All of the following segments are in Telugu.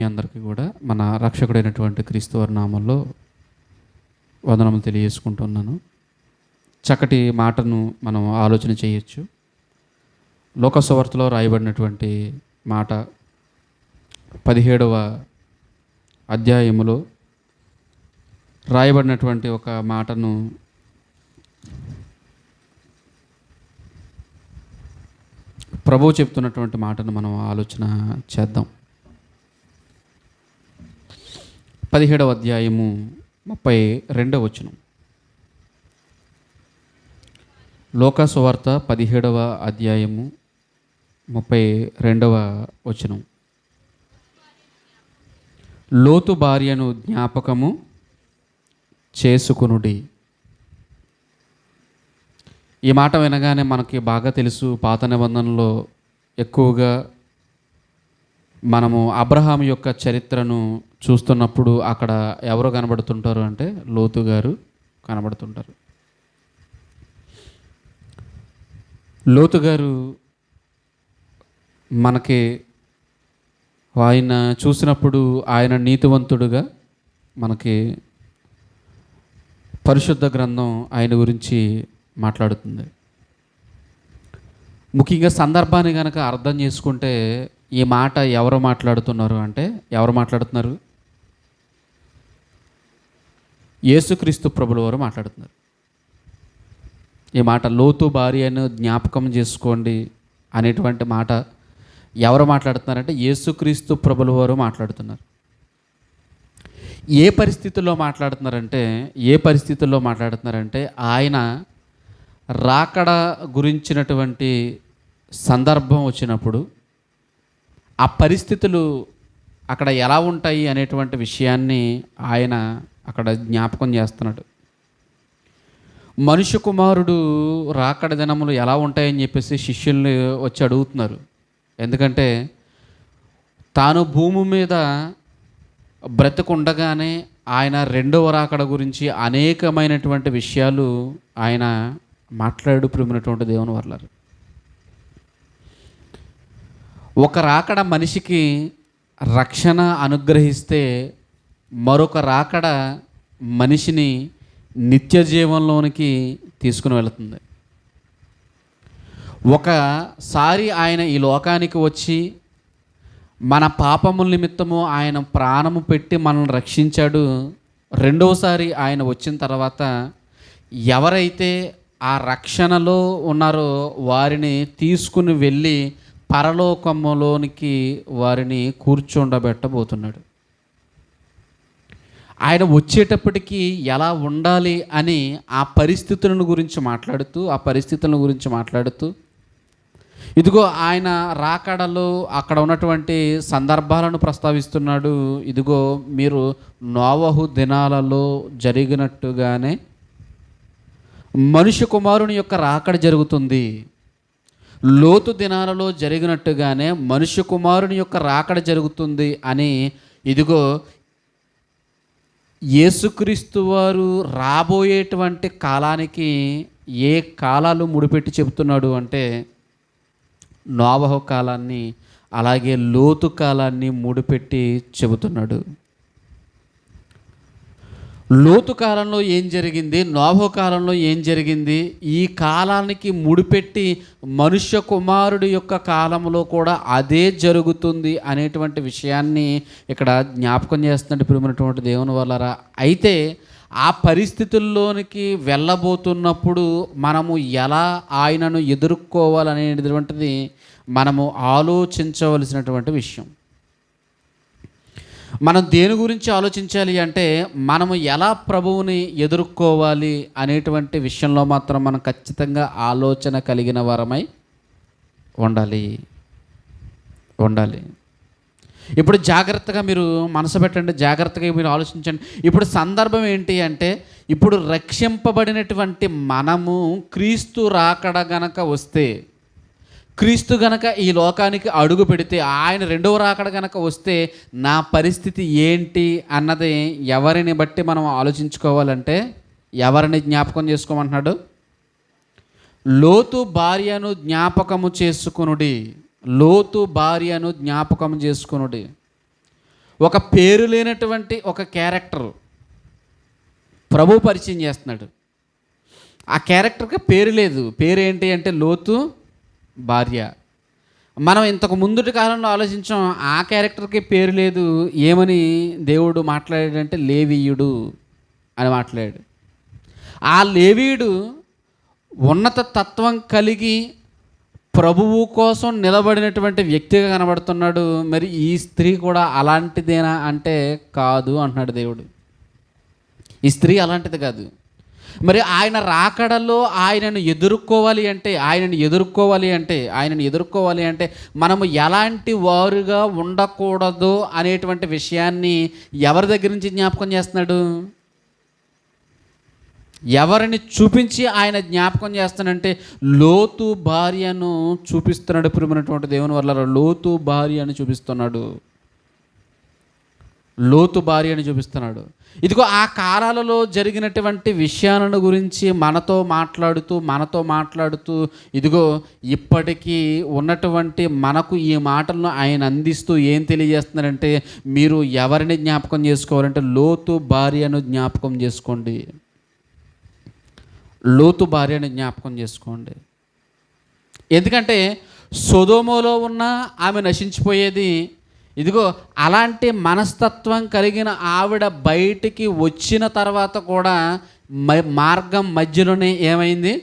మీ అందరికీ కూడా మన రక్షకుడైనటువంటి క్రీస్తు వారి నామంలో వందనములు తెలియజేసుకుంటున్నాను. చక్కటి మాటను మనం ఆలోచన చేయొచ్చు. లోకసువార్తలో రాయబడినటువంటి మాట 17వ అధ్యాయములో రాయబడినటువంటి ఒక మాటను ప్రభువు చెప్తున్నటువంటి మాటను మనం ఆలోచన చేద్దాం. 17వ అధ్యాయము 32వ వచనం. లోకసువార్త 17వ అధ్యాయము 32వ వచనం. లోతు భార్యను జ్ఞాపకము చేసుకొనుడి. ఈ మాట వినగానే మనకి బాగా తెలుసు, పాత నిబంధనలో ఎక్కువగా మనము అబ్రహాం యొక్క చరిత్రను చూస్తున్నప్పుడు అక్కడ ఎవరు కనబడుతుంటారు అంటే లోతు గారు కనబడుతుంటారు. లోతు గారు మనకి ఆయన చూసినప్పుడు ఆయన నీతివంతుడుగా మనకి పరిశుద్ధ గ్రంథం ఆయన గురించి మాట్లాడుతుంది. ముఖ్యంగా సందర్భాన్ని కనుక అర్థం చేసుకుంటే ఈ మాట ఎవరు మాట్లాడుతున్నారు అంటే ఎవరు మాట్లాడుతున్నారు? యేసుక్రీస్తు ప్రభుల వారు మాట్లాడుతున్నారు. ఈ మాట లోతు భార్యను జ్ఞాపకం చేసుకోండి అనేటువంటి మాట ఎవరు మాట్లాడుతున్నారంటే యేసుక్రీస్తు ప్రభుల వారు మాట్లాడుతున్నారు. ఏ పరిస్థితుల్లో మాట్లాడుతున్నారంటే ఆయన రాకడ గురించినటువంటి సందర్భం వచ్చినప్పుడు ఆ పరిస్థితులు అక్కడ ఎలా ఉంటాయి అనేటువంటి విషయాన్ని ఆయన అక్కడ జ్ఞాపకం చేస్తున్నాడు. మనుష్య కుమారుడు రాకడ దినములు ఎలా ఉంటాయని చెప్పేసి శిష్యుల్ని వచ్చి అడుగుతున్నారు. ఎందుకంటే తాను భూమి మీద బ్రతికుండగానే ఆయన రెండవ రాకడ గురించి అనేకమైనటువంటి విషయాలు ఆయన మాట్లాడు ప్రేమినటువంటి దేవుని వర్లారు. ఒక రాకడ మనిషికి రక్షణ అనుగ్రహిస్తే మరొక రాకడ మనిషిని నిత్య జీవంలోనికి తీసుకుని వెళుతుంది. ఒకసారి ఆయన ఈ లోకానికి వచ్చి మన పాపముల నిమిత్తము ఆయన ప్రాణము పెట్టి మనల్ని రక్షించాడు. రెండవసారి ఆయన వచ్చిన తర్వాత ఎవరైతే ఆ రక్షణలో ఉన్నారో వారిని తీసుకుని వెళ్ళి పరలోకములోనికి వారిని కూర్చోండబెట్టబోతున్నాడు. ఆయన వచ్చేటప్పటికి ఎలా ఉండాలి అని ఆ పరిస్థితులను గురించి మాట్లాడుతూ ఇదిగో ఆయన రాకడలో అక్కడ ఉన్నటువంటి సందర్భాలను ప్రస్తావిస్తున్నాడు. ఇదిగో మీరు నోవహు దినాలలో జరిగినట్టుగానే మనుష్య కుమారుని యొక్క రాకడ జరుగుతుంది. లోతు దినాలలో జరిగినట్టుగానే మనుష్య కుమారుని యొక్క రాకడ జరుగుతుంది అని ఇదిగో యేసుక్రీస్తు వారు రాబోయేటువంటి కాలానికి ఏ కాలాలు ముడిపెట్టి చెబుతున్నాడు అంటే నోవహు కాలాన్ని అలాగే లోతు కాలాన్ని ముడిపెట్టి చెబుతున్నాడు. లోతు కాలంలో ఏం జరిగింది, నోవహు కాలంలో ఏం జరిగింది, ఈ కాలానికి ముడిపెట్టి మనుష్య కుమారుడి యొక్క కాలంలో కూడా అదే జరుగుతుంది అనేటువంటి విషయాన్ని ఇక్కడ జ్ఞాపకం చేస్తున్నట్టు ప్రియమైనటువంటి దేవుని వల్లరా. అయితే ఆ పరిస్థితుల్లోనికి వెళ్ళబోతున్నప్పుడు మనము ఎలా ఆయనను ఎదుర్కోవాలనేటువంటిది మనము ఆలోచించవలసినటువంటి విషయం. మనం దేని గురించి ఆలోచించాలి అంటే మనము ఎలా ప్రభువుని ఎదుర్కోవాలి అనేటువంటి విషయంలో మాత్రం మనం ఖచ్చితంగా ఆలోచన కలిగిన వారమై ఉండాలి. ఇప్పుడు జాగ్రత్తగా మీరు మనసు పెట్టండి, జాగ్రత్తగా మీరు ఆలోచించండి. ఇప్పుడు సందర్భం ఏంటి అంటే ఇప్పుడు రక్షింపబడినటువంటి మనము క్రీస్తు రాకడ గనక వస్తే, క్రీస్తు గనక ఈ లోకానికి అడుగు పెడితే, ఆయన రెండవ రాకడ గనక వస్తే నా పరిస్థితి ఏంటి అన్నది ఎవరిని బట్టి మనం ఆలోచించుకోవాలంటే ఎవరిని జ్ఞాపకం చేసుకోమంటున్నాడు? లోతు భార్యను జ్ఞాపకము చేసుకొనుడి. లోతు భార్యను జ్ఞాపకం చేసుకొనుడి. ఒక పేరు లేనటువంటి ఒక క్యారెక్టర్ ప్రభు పరిచయం చేస్తున్నాడు. ఆ క్యారెక్టర్కి పేరు లేదు. పేరు ఏంటి అంటే లోతు భార్య. మనం ఇంతకు ముందుటి కాలంలో ఆలోచించాం, ఆ క్యారెక్టర్కి పేరు లేదు. ఏమని దేవుడు మాట్లాడాడంటే లేవీయుడు అని మాట్లాడాడు. ఆ లేవీయుడు ఉన్నత తత్వం కలిగి ప్రభువు కోసం నిలబడినటువంటి వ్యక్తిగా కనబడుతున్నాడు. మరి ఈ స్త్రీ కూడా అలాంటిదేనా అంటే కాదు అంటున్నాడు దేవుడు. ఈ స్త్రీ అలాంటిది కాదు. మరి ఆయన రాకడలో ఆయనను ఎదుర్కోవాలి అంటే మనము ఎలాంటి వారుగా ఉండకూడదు అనేటువంటి విషయాన్ని ఎవరి దగ్గర నుంచి జ్ఞాపకం చేస్తున్నాడు? ఎవరిని చూపించి ఆయన జ్ఞాపకం చేస్తానంటే లోతు భార్యను చూపిస్తున్నాడు. ప్రియమైనటువంటి దేవుని వల్ల లోతు భార్యను చూపిస్తున్నాడు. ఇదిగో ఆ కాలాలలో జరిగినటువంటి విషయాలను గురించి మనతో మాట్లాడుతూ ఇదిగో ఇప్పటికీ ఉన్నటువంటి మనకు ఈ మాటలను ఆయన అందిస్తూ ఏం తెలియజేస్తున్నారంటే, మీరు ఎవరిని జ్ఞాపకం చేసుకోవాలంటే లోతు భార్యను జ్ఞాపకం చేసుకోండి. ఎందుకంటే సొదొమలో ఉన్న ఆమె నశించిపోయేది. ఇదిగో అలాంటి మనస్తత్వం కలిగిన ఆవిడ బయటికి వచ్చిన తర్వాత కూడా మార్గం మధ్యలోనే ఏమైంది?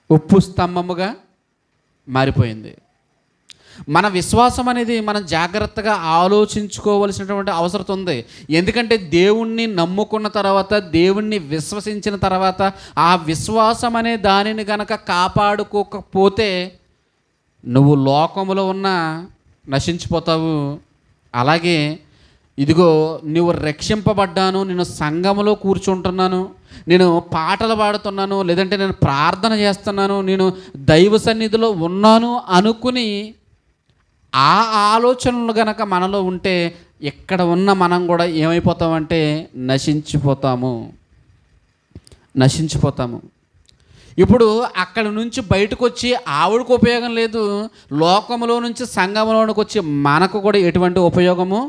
ఉప్పు స్తంభముగా మారిపోయింది. మన విశ్వాసం అనేది మనం జాగ్రత్తగా ఆలోచించుకోవలసినటువంటి అవసరం ఉంది. ఎందుకంటే దేవుణ్ణి నమ్ముకున్న తర్వాత, దేవుణ్ణి విశ్వసించిన తర్వాత, ఆ విశ్వాసం అనే దానిని గనక కాపాడుకోకపోతే నువ్వు లోకములో ఉన్న నశించిపోతావు. అలాగే ఇదిగో నువ్వు రక్షింపబడ్డాను, నేను సంఘములో కూర్చుంటున్నాను, నేను పాటలు పాడుతున్నాను, లేదంటే నేను ప్రార్థన చేస్తున్నాను, నేను దైవ సన్నిధిలో ఉన్నాను అనుకుని ఆ ఆలోచనలు గనక మనలో ఉంటే ఎక్కడ ఉన్న మనం కూడా ఏమైపోతామంటే నశించిపోతాము. ఇప్పుడు అక్కడ నుంచి బయటకు వచ్చి ఆవిడకు ఉపయోగం లేదు, లోకంలో నుంచి సంఘంలోనికి వచ్చి మనకు కూడా ఎటువంటి ఉపయోగము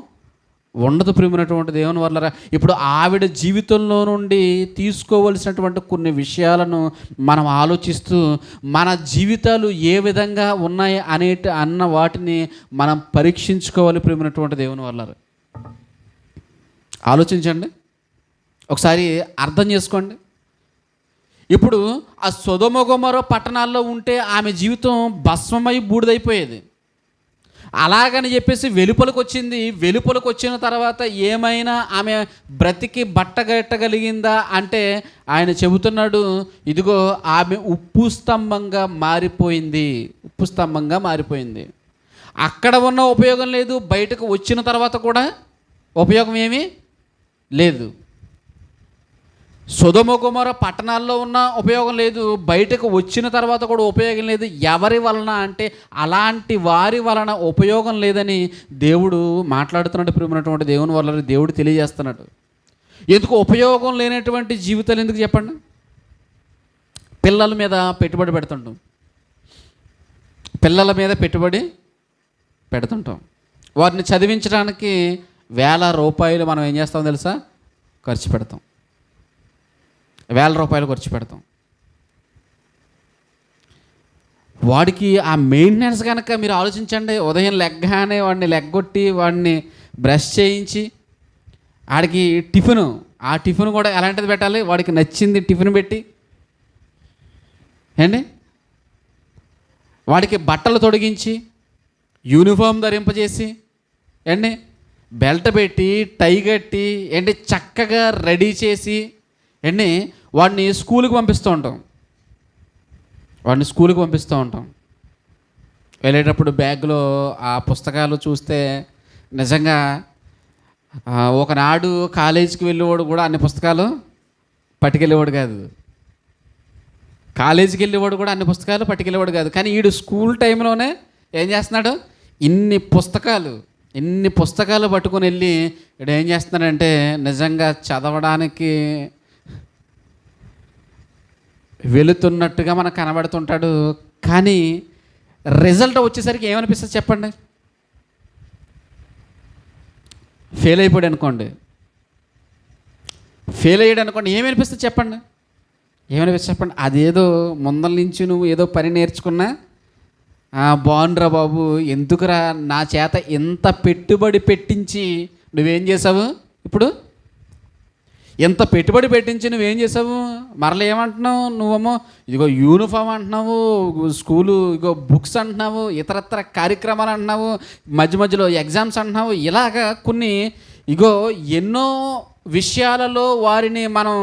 ఉండదు. ప్రియమైనటువంటి దేవుని వల్ల ఇప్పుడు ఆవిడ జీవితంలో నుండి తీసుకోవలసినటువంటి కొన్ని విషయాలను మనం ఆలోచిస్తూ మన జీవితాలు ఏ విధంగా ఉన్నాయి అన్న వాటిని మనం పరీక్షించుకోవాలి. ప్రియమైనటువంటి దేవుని వల్ల ఆలోచించండి, ఒకసారి అర్థం చేసుకోండి. ఇప్పుడు ఆ సొదొమ గొమొర పట్టణాల్లో ఉంటే ఆమె జీవితం భస్మమై బూడిదైపోయేది. అలాగని చెప్పేసి వెలుపలకు వచ్చిన తర్వాత ఏమైనా ఆమె బ్రతికి బట్టగట్టగలిగిందా అంటే ఆయన చెబుతున్నాడు, ఇదిగో ఆమె ఉప్పు స్తంభంగా మారిపోయింది. అక్కడ ఉన్న ఉపయోగం లేదు, బయటకు వచ్చిన తర్వాత కూడా ఉపయోగం ఏమీ లేదు. సొదొమ గొమొర పట్టణాల్లో ఉన్న ఉపయోగం లేదు, బయటకు వచ్చిన తర్వాత కూడా ఉపయోగం లేదు. ఎవరి వలన అంటే అలాంటి వారి వలన ఉపయోగం లేదని దేవుడు మాట్లాడుతున్నాడు. ప్రియమైనటువంటి దేవుని వల్ల దేవుడు తెలియజేస్తున్నాడు. ఎందుకు ఉపయోగం లేనటువంటి జీవితాలు ఎందుకు చెప్పండి? పిల్లల మీద పెట్టుబడి పెడుతుంటాం. వారిని చదివించడానికి ₹1,000 మనం ఏం చేస్తాం తెలుసా? ఖర్చు పెడతాం. ₹1,000 వాడికి ఆ మెయింటెనెన్స్ కనుక మీరు ఆలోచించండి. ఉదయం లెగ్గానే వాడిని లెగ్గొట్టి వాడిని బ్రష్ చేయించి ఆడికి ఆ టిఫిన్ కూడా ఎలాంటిది పెట్టాలి? వాడికి నచ్చింది టిఫిన్ పెట్టి వాడికి బట్టలు తొడిగించి యూనిఫామ్ ధరింపజేసి బెల్ట్ పెట్టి టై కట్టి చక్కగా రెడీ చేసి వాడిని స్కూల్కి పంపిస్తూ ఉంటాం. వెళ్ళేటప్పుడు బ్యాగ్లో ఆ పుస్తకాలు చూస్తే నిజంగా ఒకనాడు కాలేజీకి వెళ్ళేవాడు కూడా అన్ని పుస్తకాలు పట్టుకెళ్ళేవాడు కాదు. కానీ వీడు స్కూల్ టైంలోనే ఏం చేస్తున్నాడు? ఇన్ని పుస్తకాలు పట్టుకొని వెళ్ళి వీడు ఏం చేస్తున్నాడంటే నిజంగా చదవడానికి వెళుతున్నట్టుగా మనకు కనబడుతుంటాడు. కానీ రిజల్ట్ వచ్చేసరికి ఏమనిపిస్తుంది చెప్పండి? ఫెయిల్ అయిపోయాడు అనుకోండి, ఫెయిల్ అయ్యాడు అనుకోండి, ఏమనిపిస్తుంది చెప్పండి? ఏమనిపిస్తుంది చెప్పండి? అదేదో ముందల నుంచి నువ్వు ఏదో పని నేర్చుకున్నా, బాగుండ్రా బాబు, ఎందుకురా నా చేత ఎంత పెట్టుబడి పెట్టించి నువ్వేం చేసావు, ఇప్పుడు ఎంత పెట్టుబడి పెట్టించి నువ్వేం చేసావు, మరలా ఏమంటున్నావు నువ్వేమో, ఇదిగో యూనిఫామ్ అంటున్నావు, స్కూలు ఇగో బుక్స్ అంటున్నావు, ఇతరత్ర కార్యక్రమాలు అంటున్నావు, మధ్య మధ్యలో ఎగ్జామ్స్ అంటున్నావు, ఇలాగా కొన్ని ఇగో ఎన్నో విషయాలలో వారిని మనం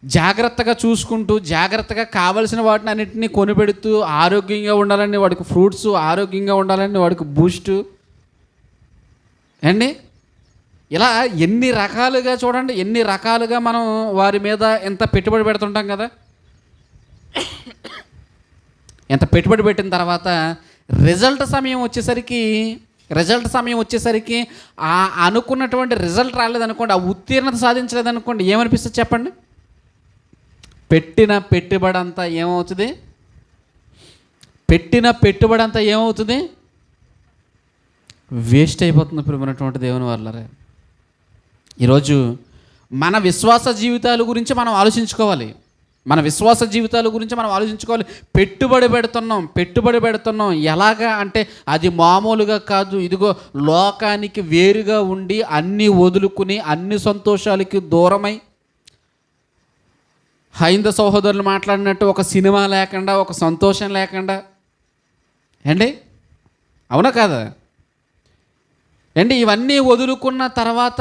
జాగ్రత్తగా చూసుకుంటూ, జాగ్రత్తగా కావలసిన వాటిని అన్నింటినీ కొనిపెడుతూ, ఆరోగ్యంగా ఉండాలని వాడికి ఫ్రూట్స్, ఆరోగ్యంగా ఉండాలని వాడికి బూస్టు అండి, ఇలా ఎన్ని రకాలుగా చూడండి, ఎన్ని రకాలుగా మనం వారి మీద ఎంత పెట్టుబడి పెడుతుంటాం కదా. ఎంత పెట్టుబడి పెట్టిన తర్వాత రిజల్ట్ సమయం వచ్చేసరికి ఆ అనుకున్నటువంటి రిజల్ట్ రాలేదనుకోండి, ఆ ఉత్తీర్ణత సాధించలేదనుకోండి, ఏమనిపిస్తుంది చెప్పండి? పెట్టిన పెట్టుబడి అంతా ఏమవుతుంది? వేస్ట్ అయిపోతుంది ప్రియమైనటువంటి దేవుని వల్లరే. ఈరోజు మన విశ్వాస జీవితాల గురించి మనం ఆలోచించుకోవాలి. పెట్టుబడి పెడుతున్నాం ఎలాగా అంటే అది మామూలుగా కాదు. ఇదిగో లోకానికి వేరుగా ఉండి అన్నీ వదులుకుని అన్ని సంతోషాలకి దూరమై, హైందవ సహోదరులు మాట్లాడినట్టు ఒక సినిమా లేకుండా, ఒక సంతోషం లేకుండా అండి, అవునా కాదా అండి? ఇవన్నీ వదులుకున్న తర్వాత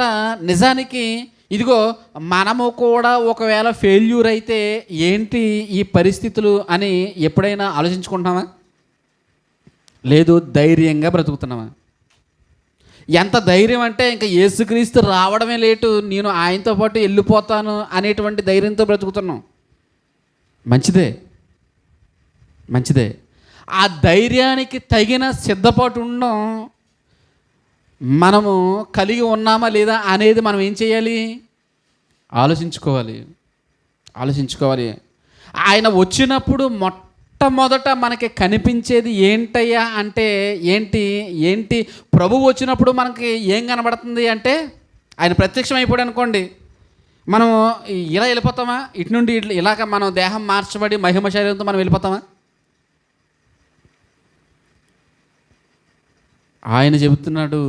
నిజానికి ఇదిగో మనము కూడా ఒకవేళ ఫెయిల్యూర్ అయితే ఏంటి ఈ పరిస్థితులు అని ఎప్పుడైనా ఆలోచించుకుంటున్నామా? లేదు, ధైర్యంగా బ్రతుకుతున్నామా? ఎంత ధైర్యం అంటే ఇంకా యేసుక్రీస్తు రావడమే లేటు, నేను ఆయనతో పాటు వెళ్ళిపోతాను అనేటువంటి ధైర్యంతో బ్రతుకుతున్నాం. మంచిదే. ఆ ధైర్యానికి తగిన సిద్ధపాటు ఉండడం మనము కలిగి ఉన్నామా లేదా అనేది మనం ఏం చేయాలి? ఆలోచించుకోవాలి. ఆయన వచ్చినప్పుడు మొట్టమొదట మనకి కనిపించేది ఏంటయ్యా అంటే ఏంటి ప్రభువు వచ్చినప్పుడు మనకి ఏం కనబడుతుంది అంటే, ఆయన ప్రత్యక్షం అయిపోయాడు అనుకోండి, మనం ఇలా వెళ్ళిపోతామా? ఇటు నుండి ఇలాగ మనం దేహం మార్చబడి మహిమ శరీరంతో మనం వెళ్ళిపోతామా? ఆయన చెబుతున్నాడు,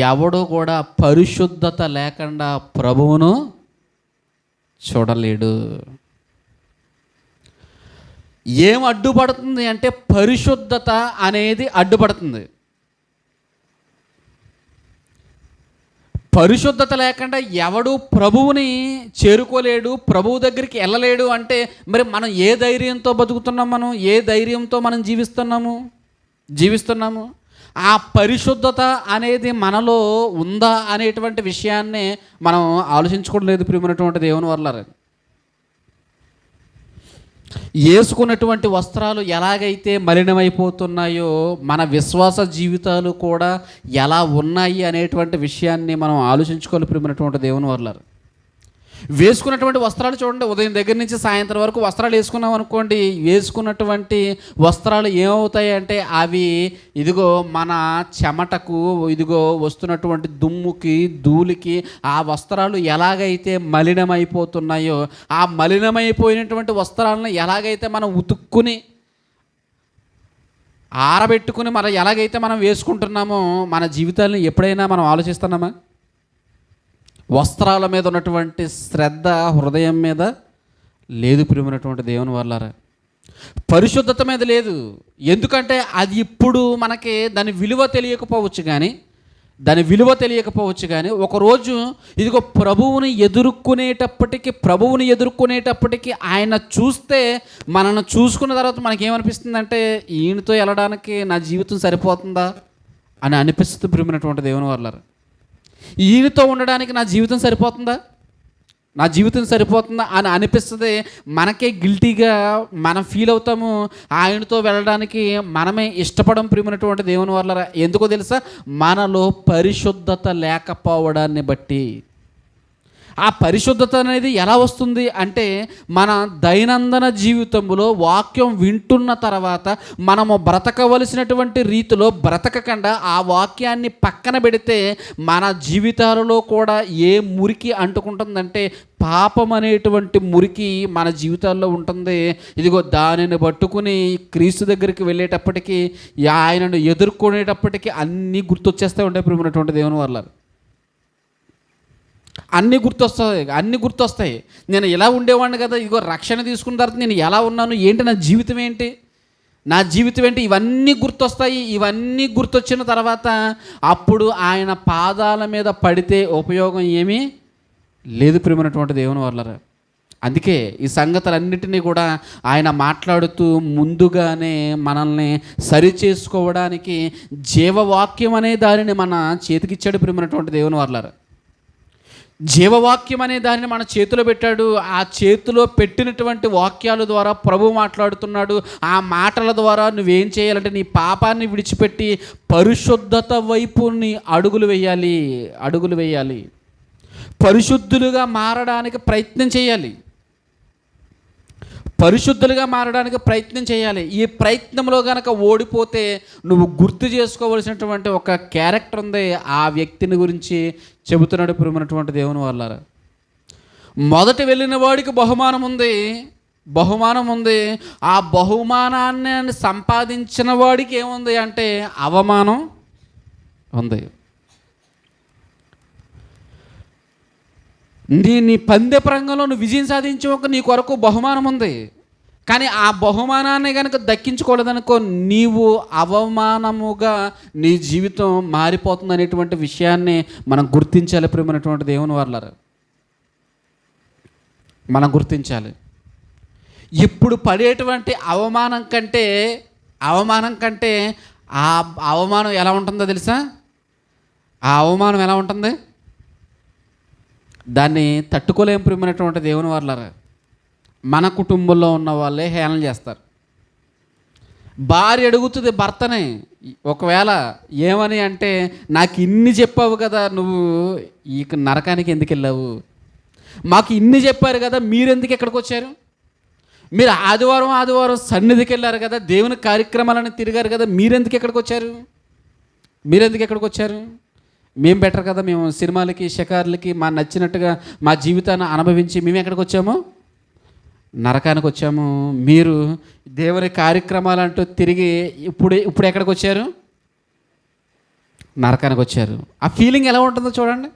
ఎవడో కూడా పరిశుద్ధత లేకుండా ప్రభువును చూడలేడు. ఏం అడ్డుపడుతుంది అంటే పరిశుద్ధత అనేది అడ్డుపడుతుంది. పరిశుద్ధత లేకుండా ఎవడు ప్రభువుని చేరుకోలేడు, ప్రభువు దగ్గరికి వెళ్ళలేడు. అంటే మరి మనం ఏ ధైర్యంతో బతుకుతున్నాం? ఏ ధైర్యంతో మనం జీవిస్తున్నాము? ఆ పరిశుద్ధత అనేది మనలో ఉందా అనేటువంటి విషయాన్ని మనం ఆలోచించుకోవడం లేదు ప్రియమైనటువంటి దేవుని వల్లరే. వేసుకున్నటువంటి వస్త్రాలు ఎలాగైతే మలినమైపోతున్నాయో మన విశ్వాస జీవితాలు కూడా ఎలా ఉన్నాయి అనేటువంటి విషయాన్ని మనం ఆలోచించుకోవాలి ప్రియమైనటువంటి దేవుని వల్లరే. వేసుకున్నటువంటి వస్త్రాలు చూడండి, ఉదయం దగ్గర నుంచి సాయంత్రం వరకు వస్త్రాలు వేసుకున్నాం అనుకోండి, వేసుకున్నటువంటి వస్త్రాలు ఏమవుతాయి అంటే అవి ఇదిగో మన చెమటకు, ఇదిగో వస్తున్నటువంటి దుమ్ముకి, ధూళికి ఆ వస్త్రాలు ఎలాగైతే మలినమైపోతున్నాయో, ఆ మలినమైపోయినటువంటి వస్త్రాలను ఎలాగైతే మనం ఉతుక్కుని ఆరబెట్టుకుని మనం ఎలాగైతే మనం వేసుకుంటున్నామో మన జీవితాలను ఎప్పుడైనా మనం ఆలోచిస్తున్నామా? వస్త్రాల మీద ఉన్నటువంటి శ్రద్ధ హృదయం మీద లేదు ప్రియమైనటువంటి దేవుని వల్లరా. పరిశుద్ధత మీద లేదు. ఎందుకంటే అది ఇప్పుడు మనకి దాని విలువ తెలియకపోవచ్చు కానీ ఒకరోజు ఇదిగో ప్రభువుని ఎదుర్కొనేటప్పటికీ ఆయన చూస్తే, మనల్ని చూసుకున్న తర్వాత మనకేమనిపిస్తుందంటే ఈయనతో వెళ్ళడానికి నా జీవితం సరిపోతుందా అని అనిపిస్తుంది ప్రియమైనటువంటి దేవుని వల్లరా. ఈయనతో ఉండడానికి నా జీవితం సరిపోతుందా అని అనిపిస్తుంది. మనకే గిల్టీగా మనం ఫీల్ అవుతాము. ఆయనతో వెళ్ళడానికి మనమే ఇష్టపడం ప్రియమైనటువంటి దేవుని వల్ల. ఎందుకో తెలుసా? మనలో పరిశుద్ధత లేకపోవడాన్ని బట్టి. ఆ పరిశుద్ధత అనేది ఎలా వస్తుంది అంటే మన దైనందిన జీవితంలో వాక్యం వింటున్న తర్వాత మనము బ్రతకవలసినటువంటి రీతిలో బ్రతకకుండా ఆ వాక్యాన్ని పక్కన పెడితే మన జీవితాలలో కూడా ఏ మురికి అంటుకుంటుందంటే పాపం అనేటువంటి మురికి మన జీవితాల్లో ఉంటుంది. ఇదిగో దానిని పట్టుకుని క్రీస్తు దగ్గరికి వెళ్ళేటప్పటికీ, ఆయనను ఎదుర్కొనేటప్పటికీ అన్నీ గుర్తొచ్చేస్తూ ఉంటాయి ప్రియమైనటువంటి దేవుని వల్ల. అన్నీ గుర్తొస్తాయి. నేను ఇలా ఉండేవాడిని కదా, ఇదిగో రక్షణ తీసుకున్న తర్వాత నేను ఎలా ఉన్నాను, ఏంటి నా జీవితం ఏంటి, ఇవన్నీ గుర్తొస్తాయి. ఇవన్నీ గుర్తొచ్చిన తర్వాత అప్పుడు ఆయన పాదాల మీద పడితే ఉపయోగం ఏమీ లేదు ప్రియమైనటువంటి దేవుని వల్లరా. అందుకే ఈ సంగతులన్నిటినీ కూడా ఆయన మాట్లాడుతూ ముందుగానే మనల్ని సరి చేసుకోవడానికి జీవవాక్యం అనే దానిని మన చేతికిచ్చాడు ప్రియమైనటువంటి దేవుని వల్లరా. జీవవాక్యం అనే దానిని మన చేతిలో పెట్టాడు. ఆ చేతిలో పెట్టినటువంటి వాక్యాల ద్వారా ప్రభు మాట్లాడుతున్నాడు. ఆ మాటల ద్వారా నువ్వేం చేయాలంటే నీ పాపాన్ని విడిచిపెట్టి పరిశుద్ధత వైపు నీ అడుగులు వేయాలి. పరిశుద్ధులుగా మారడానికి ప్రయత్నం చేయాలి. ఈ ప్రయత్నంలో కనుక ఓడిపోతే నువ్వు గుర్తు చేసుకోవలసినటువంటి ఒక క్యారెక్టర్ ఉంది. ఆ వ్యక్తిని గురించి చెబుతున్నాడు ప్రియమైనటువంటి దేవుని వల్లారా. మొదట వెళ్ళిన వాడికి బహుమానం ఉంది. ఆ బహుమానాన్ని సంపాదించిన వాడికి ఏముంది అంటే అవమానం ఉంది. నీ పందె రంగంలో నువ్వు విజయం సాధించే ఒక నీ కొరకు బహుమానం ఉంది. కానీ ఆ బహుమానాన్ని కనుక దక్కించుకోలేదనుకో, నీవు అవమానముగా నీ జీవితం మారిపోతుంది అనేటువంటి విషయాన్ని మనం గుర్తించాలి ప్రియమైనటువంటి దేవుని వల్లారా. మనం గుర్తించాలి. ఇప్పుడు పడేటువంటి అవమానం కంటే ఆ అవమానం ఎలా ఉంటుందో తెలుసా? ఆ అవమానం ఎలా ఉంటుంది, దాన్ని తట్టుకోలేం ప్రియమైనటువంటి దేవుని వల్లారా. మన కుటుంబంలో ఉన్న వాళ్ళే హేళన చేస్తారు. భార్య అడుగుతుంది భర్తనే ఒకవేళ ఏమని అంటే, నాకు ఇన్ని చెప్పావు కదా, నువ్వు ఈ నరకానికి ఎందుకు వెళ్ళావు, మాకు ఇన్ని చెప్పారు కదా, మీరెందుకు ఎక్కడికి వచ్చారు, మీరు ఆదివారం సన్నిధికి వెళ్ళారు కదా, దేవుని కార్యక్రమాలను తిరిగారు కదా, మీరెందుకు ఎక్కడికి వచ్చారు, మేము బెటర్ కదా, మేము సినిమాలకి షికార్లకి మా నచ్చినట్టుగా మా జీవితాన్ని అనుభవించి మేము ఎక్కడికి వచ్చాము, నరకానికి వచ్చాము. మీరు దేవుని కార్యక్రమాలంటూ తిరిగి ఇప్పుడు ఎక్కడికి వచ్చారు, నరకానికి వచ్చారు. ఆ ఫీలింగ్ ఎలా ఉంటుందో చూడండి.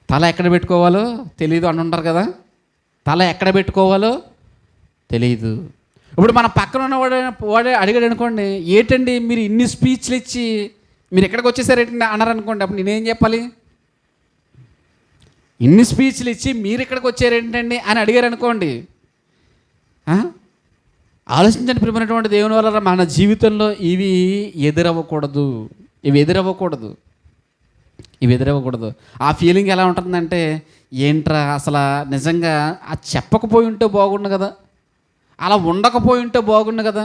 తల ఎక్కడ పెట్టుకోవాలో తెలియదు అని ఉంటారు కదా, తల ఎక్కడ పెట్టుకోవాలో తెలియదు. ఇప్పుడు మన పక్కన ఉన్నవాడే అడిగాడు అనుకోండి, ఏంటండి మీరు ఇన్ని స్పీచ్లు ఇచ్చి మీరు ఎక్కడికి వచ్చేసారేంటండి అన్నారు అనుకోండి, అప్పుడు నేనేం చెప్పాలి? ఇన్ని స్పీచ్లు ఇచ్చి మీరు ఇక్కడికి వచ్చారేంటండి అని అడిగారు అనుకోండి. ఆలోచించండి ప్రియమైనటువంటి దేవుని వల్ల మన జీవితంలో ఇవి ఎదురవ్వకూడదు. ఆ ఫీలింగ్ ఎలా ఉంటుందంటే, ఏంట్రా అసలు నిజంగా అది చెప్పకపోయి ఉంటే బాగుండు కదా, అలా ఉండకపోయి ఉంటే బాగుండు కదా,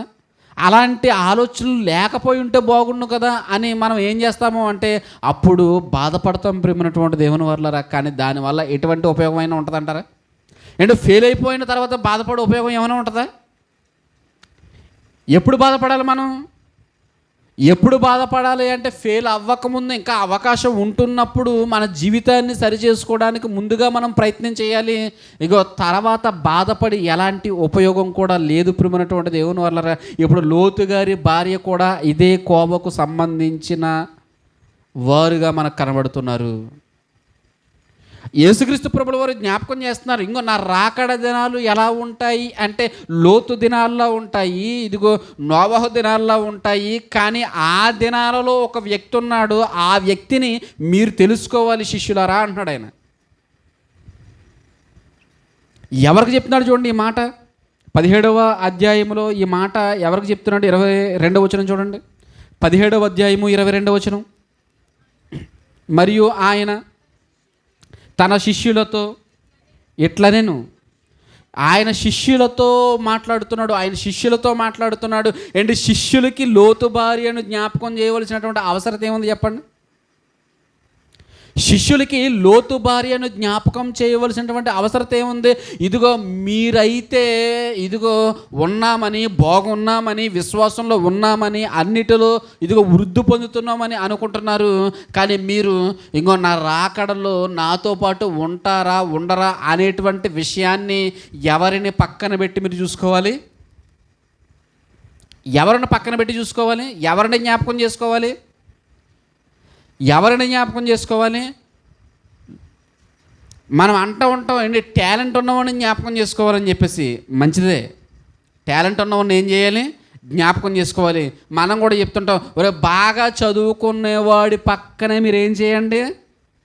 అలాంటి ఆలోచనలు లేకపోయి ఉంటే బాగుండు కదా అని మనం ఏం చేస్తాము అంటే అప్పుడు బాధపడతాం ప్రియమైనటువంటి దేవుని వల్ల. కానీ దానివల్ల ఎటువంటి ఉపయోగమైనా ఉంటుందంటారా? అంటే ఫెయిల్ అయిపోయిన తర్వాత బాధపడే ఉపయోగం ఏమైనా ఉంటుందా? ఎప్పుడు బాధపడాలి మనం? ఎప్పుడు బాధపడాలి అంటే ఫెయిల్ అవ్వకముందు, ఇంకా అవకాశం ఉంటున్నప్పుడు మన జీవితాన్ని సరి చేసుకోవడానికి ముందుగా మనం ప్రయత్నం చేయాలి. తర్వాత బాధపడి ఎలాంటి ఉపయోగం కూడా లేదు ప్రియమైనటువంటి దేవుని వల్ల. ఇప్పుడు లోతు గారి భార్య కూడా ఇదే కోవకు సంబంధించిన వారుగా మనకు కనబడుతున్నారు. యేసుక్రీస్తు ప్రభుల వారు జ్ఞాపకం చేస్తున్నారు, ఇంకో నా రాకడ దినాలు ఎలా ఉంటాయి అంటే లోతు దినాల్లో ఉంటాయి, ఇదిగో నోవహు దినాల్లో ఉంటాయి. కానీ ఆ దినాలలో ఒక వ్యక్తి ఉన్నాడు, ఆ వ్యక్తిని మీరు తెలుసుకోవాలి శిష్యులారా అంటున్నాడు ఆయన. ఎవరికి చెప్తున్నాడు చూడండి ఈ మాట. 17వ అధ్యాయంలో ఈ మాట ఎవరికి చెప్తున్నాడు? 22వ వచనం చూడండి. 17వ అధ్యాయము 22వ వచనం. మరియు ఆయన తన శిష్యులతో ఇట్లనెను, ఆయన శిష్యులతో మాట్లాడుతున్నాడు. ఏంటి, శిష్యులకి లోతు భార్యను జ్ఞాపకం చేయవలసినటువంటి అవసరం ఏముంది చెప్పండి? శిష్యులకి లోతు భార్యను జ్ఞాపకం చేయవలసినటువంటి అవసరం ఏముంది? ఇదిగో మీరైతే ఇదిగో ఉన్నామని, బాగున్నామని, విశ్వాసంలో ఉన్నామని, అన్నిటిలో ఇదిగో వృద్ధి పొందుతున్నామని అనుకుంటున్నారు. కానీ మీరు ఇంకో నా రాకడలో నాతో పాటు ఉంటారా ఉండరా అనేటువంటి విషయాన్ని ఎవరిని పక్కన పెట్టి మీరు చూసుకోవాలి? ఎవరిని పక్కన పెట్టి చూసుకోవాలి? ఎవరిని జ్ఞాపకం చేసుకోవాలి? మనం అంటూ ఉంటాం ఏంటి, టాలెంట్ ఉన్నవాడిని జ్ఞాపకం చేసుకోవాలని చెప్పేసి. మంచిదే, టాలెంట్ ఉన్నవాడిని ఏం చేయాలి? జ్ఞాపకం చేసుకోవాలి. మనం కూడా చెప్తుంటాం, ఒరే బాగా చదువుకునేవాడి పక్కనే మీరు ఏం చేయండి,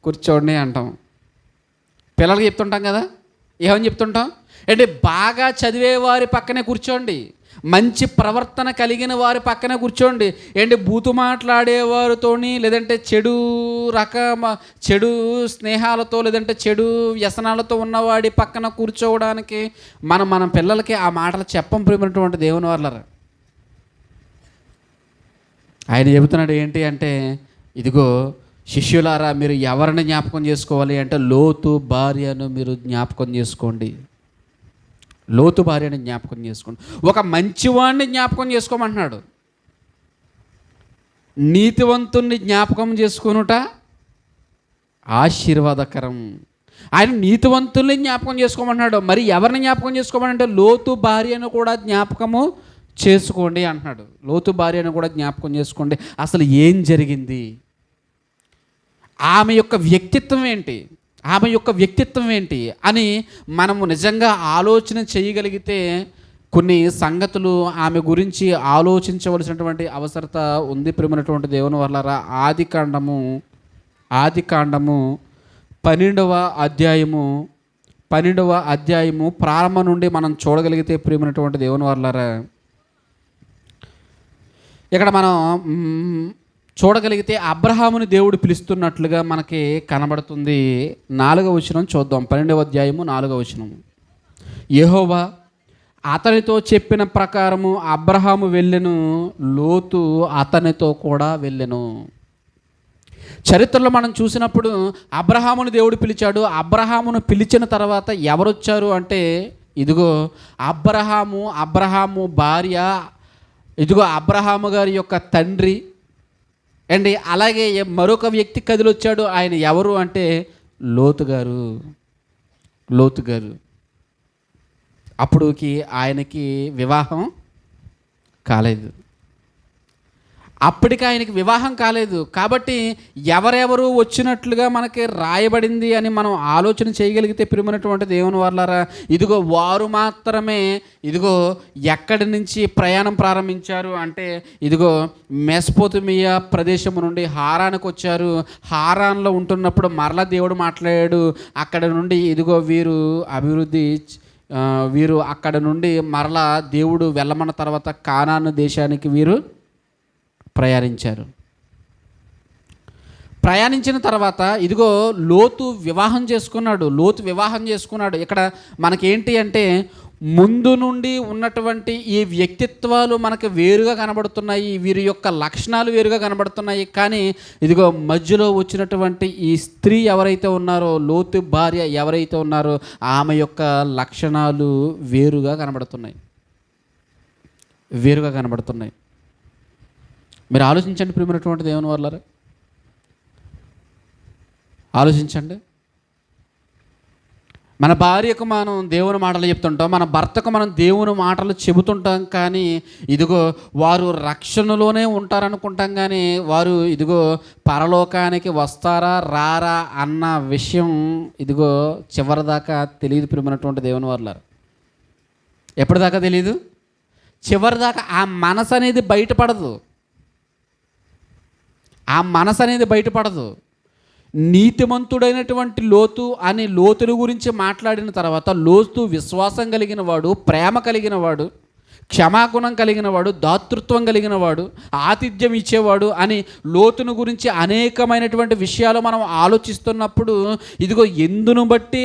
కూర్చోండి అంటాం. పిల్లలకి చెప్తుంటాం కదా, ఏమని చెప్తుంటాం ఏంటి, బాగా చదివేవారి పక్కనే కూర్చోండి, మంచి ప్రవర్తన కలిగిన వారి పక్కన కూర్చోండి. ఏంటి, బూతు మాట్లాడేవారితోని, లేదంటే చెడు స్నేహాలతో, లేదంటే చెడు వ్యసనాలతో ఉన్నవాడి పక్కన కూర్చోవడానికి మన పిల్లలకి ఆ మాటలు చెప్పంపినటువంటి దేవుని వాళ్ళరా. ఆయన చెబుతున్నాడు ఏంటి అంటే, ఇదిగో శిష్యులారా, మీరు ఎవరిని జ్ఞాపకం చేసుకోవాలి అంటే లోతు భార్యను మీరు జ్ఞాపకం చేసుకోండి. లోతు భార్యని జ్ఞాపకం చేసుకోండి. ఒక మంచివాడిని జ్ఞాపకం చేసుకోమంటున్నాడు. నీతివంతుణ్ణి జ్ఞాపకం చేసుకొనుట ఆశీర్వాదకరం. ఆయన నీతివంతుల్ని జ్ఞాపకం చేసుకోమంటున్నాడు. మరి ఎవరిని జ్ఞాపకం చేసుకోమనంటే లోతు భార్యను కూడా జ్ఞాపకము చేసుకోండి అంటున్నాడు. లోతు భార్యను కూడా జ్ఞాపకం చేసుకోండి. అసలు ఏం జరిగింది, ఆమె యొక్క వ్యక్తిత్వం ఏంటి అని మనము నిజంగా ఆలోచన చేయగలిగితే కొన్ని సంగతులు ఆమె గురించి ఆలోచించవలసినటువంటి అవసరత ఉంది. ప్రియమైనటువంటి దేవుని వల్లరా, ఆది కాండము 12వ అధ్యాయము ప్రారంభం నుండి మనం చూడగలిగితే ప్రియమైనటువంటి దేవుని వల్లరా, ఇక్కడ మనం చూడగలిగితే అబ్రహాముని దేవుడు పిలుస్తున్నట్లుగా మనకి కనబడుతుంది. 4వ వచనం చూద్దాం. 12వ అధ్యాయము 4వ వచనం. యెహోవా అతనితో చెప్పిన ప్రకారము అబ్రహాము వెళ్ళెను, లోతు అతనితో కూడా వెళ్ళెను. చరిత్రలో మనం చూసినప్పుడు అబ్రహాముని దేవుడు పిలిచాడు. అబ్రహామును పిలిచిన తర్వాత ఎవరొచ్చారు అంటే, ఇదిగో అబ్రహాము భార్య, ఇదిగో అబ్రహాము గారి యొక్క తండ్రి అండి, అలాగే మరొక వ్యక్తి కదిలొచ్చాడు. ఆయన ఎవరు అంటే లోతు గారు. అప్పుడుకి ఆయనకి వివాహం కాలేదు. కాబట్టి ఎవరెవరు వచ్చినట్లుగా మనకి రాయబడింది అని మనం ఆలోచన చేయగలిగితే ప్రియమైనటువంటి దేవుని వాళ్ళారా, ఇదిగో వారు మాత్రమే ఇదిగో ఎక్కడి నుంచి ప్రయాణం ప్రారంభించారు అంటే, ఇదిగో మెసొపొతేమియా ప్రదేశం నుండి హారానికి వచ్చారు. హారాన్లో ఉంటున్నప్పుడు మరలా దేవుడు మాట్లాడాడు. అక్కడ నుండి ఇదిగో వీరు అక్కడ నుండి మరలా దేవుడు వెళ్ళమన్న తర్వాత కానాను దేశానికి వీరు ప్రయాణించిన తర్వాత ఇదిగో లోతు వివాహం చేసుకున్నాడు. ఇక్కడ మనకేంటి అంటే, ముందు నుండి ఉన్నటువంటి ఈ వ్యక్తిత్వాలు మనకు వేరుగా కనబడుతున్నాయి, వీరి యొక్క లక్షణాలు వేరుగా కనబడుతున్నాయి. కానీ ఇదిగో మధ్యలో వచ్చినటువంటి ఈ స్త్రీ ఎవరైతే ఉన్నారో, లోతు భార్య ఎవరైతే ఉన్నారో, ఆమె యొక్క లక్షణాలు వేరుగా కనబడుతున్నాయి. మీరు ఆలోచించండి ప్రియమైనటువంటి దేవుని వాళ్ళారా, ఆలోచించండి. మన భార్యకు మనం దేవుని మాటలు చెప్తుంటాం, మన భర్తకు మనం దేవుని మాటలు చెబుతుంటాం. కానీ ఇదిగో వారు రక్షణలోనే ఉంటారనుకుంటాం, కానీ వారు ఇదిగో పరలోకానికి వస్తారా రారా అన్న విషయం ఇదిగో చివరిదాకా తెలియదు ప్రియమైనటువంటి దేవుని వాళ్ళారా. ఎప్పటిదాకా తెలియదు? చివరిదాకా ఆ మనసు అనేది బయటపడదు. నీతిమంతుడైనటువంటి లోతుని గురించి మాట్లాడిన తర్వాత, లోతు విశ్వాసం కలిగిన వాడు, ప్రేమ కలిగిన వాడు, క్షమాగుణం కలిగిన వాడు, దాతృత్వం కలిగిన వాడు, ఆతిథ్యం ఇచ్చేవాడు అని లోతును గురించి అనేకమైనటువంటి విషయాలు మనం ఆలోచిస్తున్నప్పుడు, ఇదిగో ఎందును బట్టి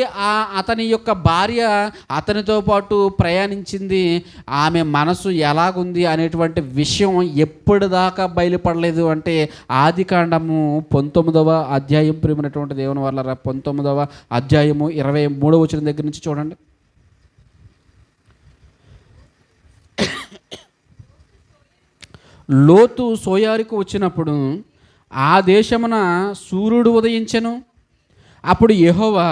అతని యొక్క భార్య అతనితో పాటు ప్రయాణించింది, ఆమె మనసు ఎలాగుంది అనేటువంటి విషయం ఎప్పటిదాకా బయలుపడలేదు అంటే ఆదికాండము 19వ అధ్యాయం ప్రియమైనటువంటి దేవుని వల్ల 19వ అధ్యాయము 23వ వచనం దగ్గర నుంచి చూడండి. లోతు సోయారుకు వచ్చినప్పుడు ఆ దేశమున సూర్యుడు ఉదయించెను. అప్పుడు యెహోవా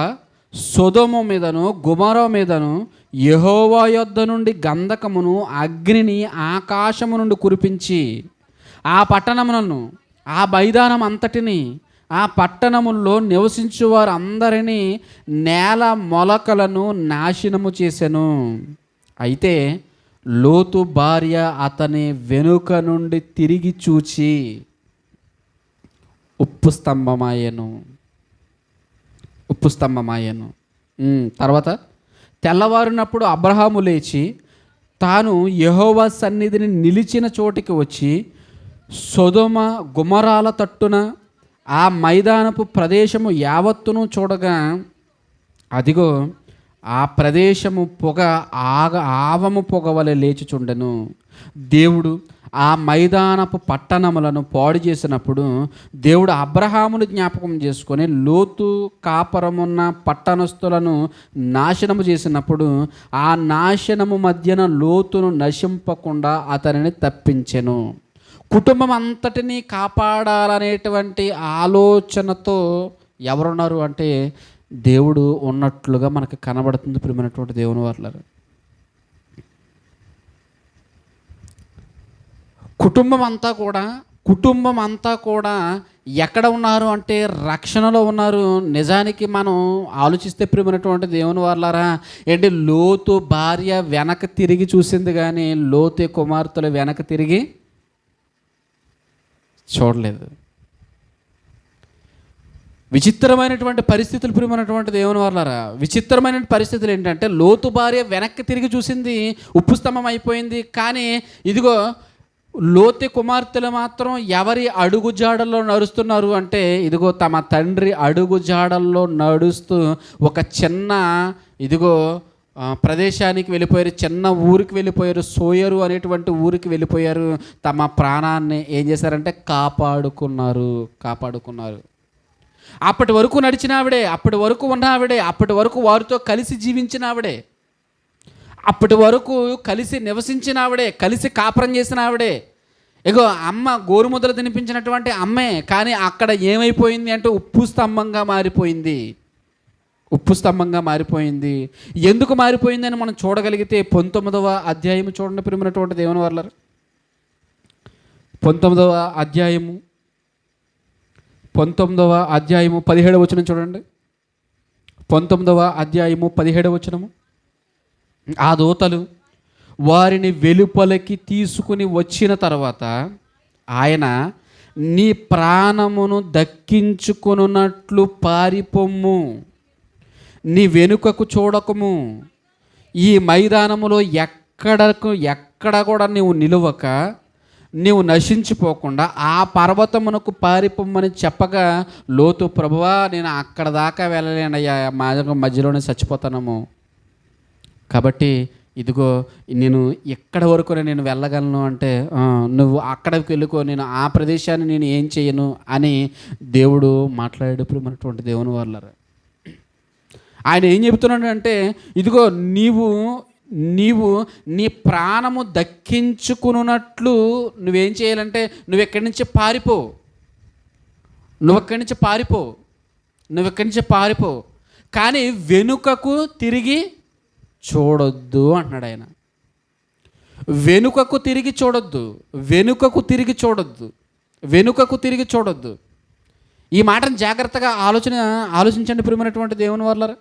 సొదొమ మీదను గొమొర్రా మీదను యెహోవా యొద్ద నుండి గంధకమును అగ్నిని ఆకాశము నుండి కురిపించి ఆ పట్టణములను, ఆ మైదానం అంతటిని, ఆ పట్టణముల్లో నివసించు వారు అందరినీ, నేల మొలకలను నాశనము చేసెను. అయితే లోతు భార్య అతని వెనుక నుండి తిరిగి చూచి ఉప్పు స్తంభమాయెను. తర్వాత తెల్లవారినప్పుడు అబ్రహాము లేచి తాను యెహోవా సన్నిధిని నిలిచిన చోటికి వచ్చి సొదొమ గొమొర్రాల తట్టున ఆ మైదానపు ప్రదేశము యావత్తును చూడగా, అదిగో ఆ ప్రదేశము పొగ ఆవము పొగ వలె లేచుచుండెను. దేవుడు ఆ మైదానపు పట్టణములను పాడు చేసినప్పుడు దేవుడు అబ్రహామును జ్ఞాపకం చేసుకొని లోతు కాపురమున్న పట్టణస్థులను నాశనము చేసినప్పుడు ఆ నాశనము మధ్యన లోతును నశింపకుండా అతనిని తప్పించెను. కుటుంబం అంతటినీ కాపాడాలనేటువంటి ఆలోచనతో ఎవరున్నారు అంటే దేవుడు ఉన్నట్లుగా మనకు కనబడుతుంది ప్రియమైనటువంటి దేవుని వారలారా. కుటుంబం అంతా కూడా ఎక్కడ ఉన్నారు అంటే రక్షణలో ఉన్నారు. నిజానికి మనం ఆలోచిస్తే ప్రియమైనటువంటి దేవుని వారలారా, ఏంటి లోతు భార్య వెనక తిరిగి చూసింది కానీ లోతు కుమార్తెలు వెనక తిరిగి చూడలేదు. విచిత్రమైనటువంటి పరిస్థితులు ప్రియమైనటువంటి దేవుని వారలారా. విచిత్రమైన పరిస్థితులు ఏంటంటే లోతు భార్య వెనక్కి తిరిగి చూసింది, ఉప్పు స్తంభం అయిపోయింది. కానీ ఇదిగో లోతు కుమార్తెలు మాత్రం ఎవరి అడుగు జాడల్లో నడుస్తున్నారు అంటే ఇదిగో తమ తండ్రి అడుగు జాడల్లో నడుస్తూ ఒక చిన్న ఇదిగో ప్రదేశానికి వెళ్ళిపోయారు, చిన్న ఊరికి వెళ్ళిపోయారు, సోయరు అనేటువంటి ఊరికి వెళ్ళిపోయారు. తమ ప్రాణాన్ని ఏం చేశారంటే కాపాడుకున్నారు. అప్పటి వరకు నడిచిన ఆవిడే, అప్పటి వరకు ఉన్న ఆవిడే, అప్పటి వరకు వారితో కలిసి జీవించిన ఆవిడే, అప్పటి వరకు కలిసి నివసించిన ఆవిడే, కలిసి కాపురం చేసిన ఆవిడే. ఇగో అమ్మ గోరుముద్దలు తినిపించినటువంటి అమ్మే. కానీ అక్కడ ఏమైపోయింది అంటే ఉప్పు స్తంభంగా మారిపోయింది. ఎందుకు మారిపోయింది అని మనం చూడగలిగితే 19వ అధ్యాయము చూడండి ప్రియమైనటువంటి దేవుని వారలారా. 19వ అధ్యాయము 17వ వచనం చూడండి. 19వ అధ్యాయము 17వ వచనము. ఆ దూతలు వారిని వెలుపలికి తీసుకుని వచ్చిన తర్వాత ఆయన, నీ ప్రాణమును దక్కించుకొనున్నట్లు పారిపొమ్ము, నీ వెనుకకు చూడకము, ఈ మైదానములో ఎక్కడ కూడా నీవు నిలువక నీవు నశించిపోకుండా ఆ పర్వతమునకు పారిపోమ్మని చెప్పగా లోతు, ప్రభువా నేను అక్కడ దాకా వెళ్ళలేనయ్యా, మధ్యలోనే చచ్చిపోతానము, కాబట్టి ఇదిగో నేను ఎక్కడ వరకు నేను వెళ్ళగలను అంటే నువ్వు అక్కడికి వెళ్ళుకో, నేను ఆ ప్రదేశాన్ని నేను ఏం చేయను అని దేవుడు మాట్లాడాడు ప్రియమైనటువంటి దేవుని వారలారా. ఆయన ఏం చెబుతున్నాడు అంటే ఇదిగో నీవు నీ ప్రాణము దక్కించుకున్నట్లు నువ్వేం చేయాలంటే నువ్వు ఎక్కడి నుంచి పారిపో, కానీ వెనుకకు తిరిగి చూడొద్దు అంటున్నాడు ఆయన. వెనుకకు తిరిగి చూడొద్దు. ఈ మాటను జాగ్రత్తగా ఆలోచించండి ప్రియమైనటువంటి దేవుని వారలారా.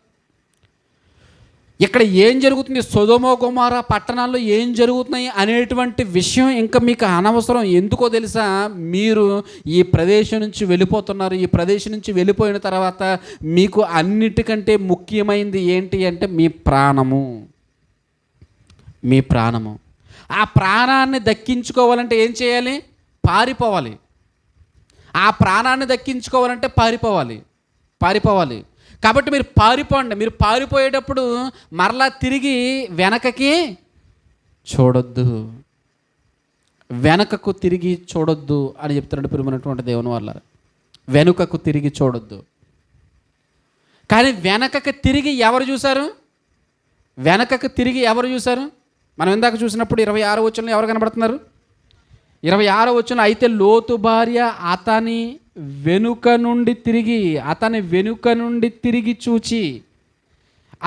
ఇక్కడ ఏం జరుగుతుంది, సొదొమ గొమొర్రా పట్టణాల్లో ఏం జరుగుతున్నాయి అనేటువంటి విషయం ఇంకా మీకు అనవసరం. ఎందుకో తెలుసా, మీరు ఈ ప్రదేశం నుంచి వెళ్ళిపోతున్నారు. ఈ ప్రదేశం నుంచి వెళ్ళిపోయిన తర్వాత మీకు అన్నిటికంటే ముఖ్యమైనది ఏంటి అంటే మీ ప్రాణము. ఆ ప్రాణాన్ని దక్కించుకోవాలంటే ఏం చేయాలి? పారిపోవాలి. ఆ ప్రాణాన్ని దక్కించుకోవాలంటే పారిపోవాలి. కాబట్టి మీరు పారిపోండి. మీరు పారిపోయేటప్పుడు మరలా తిరిగి వెనకకి చూడొద్దు, వెనకకు తిరిగి చూడొద్దు అని చెప్తున్నాడు ప్రియమైనటువంటి దేవుని వల్ల. వెనుకకు తిరిగి చూడొద్దు. కానీ వెనకకు తిరిగి ఎవరు చూశారు? వెనకకు తిరిగి ఎవరు చూశారు? మనం ఇందాక చూసినప్పుడు 26వ వచనంలో ఎవరు కనబడుతున్నారు? 26వ వచనంలో అయితే లోతు భార్య అతని వెనుక నుండి తిరిగి చూచి,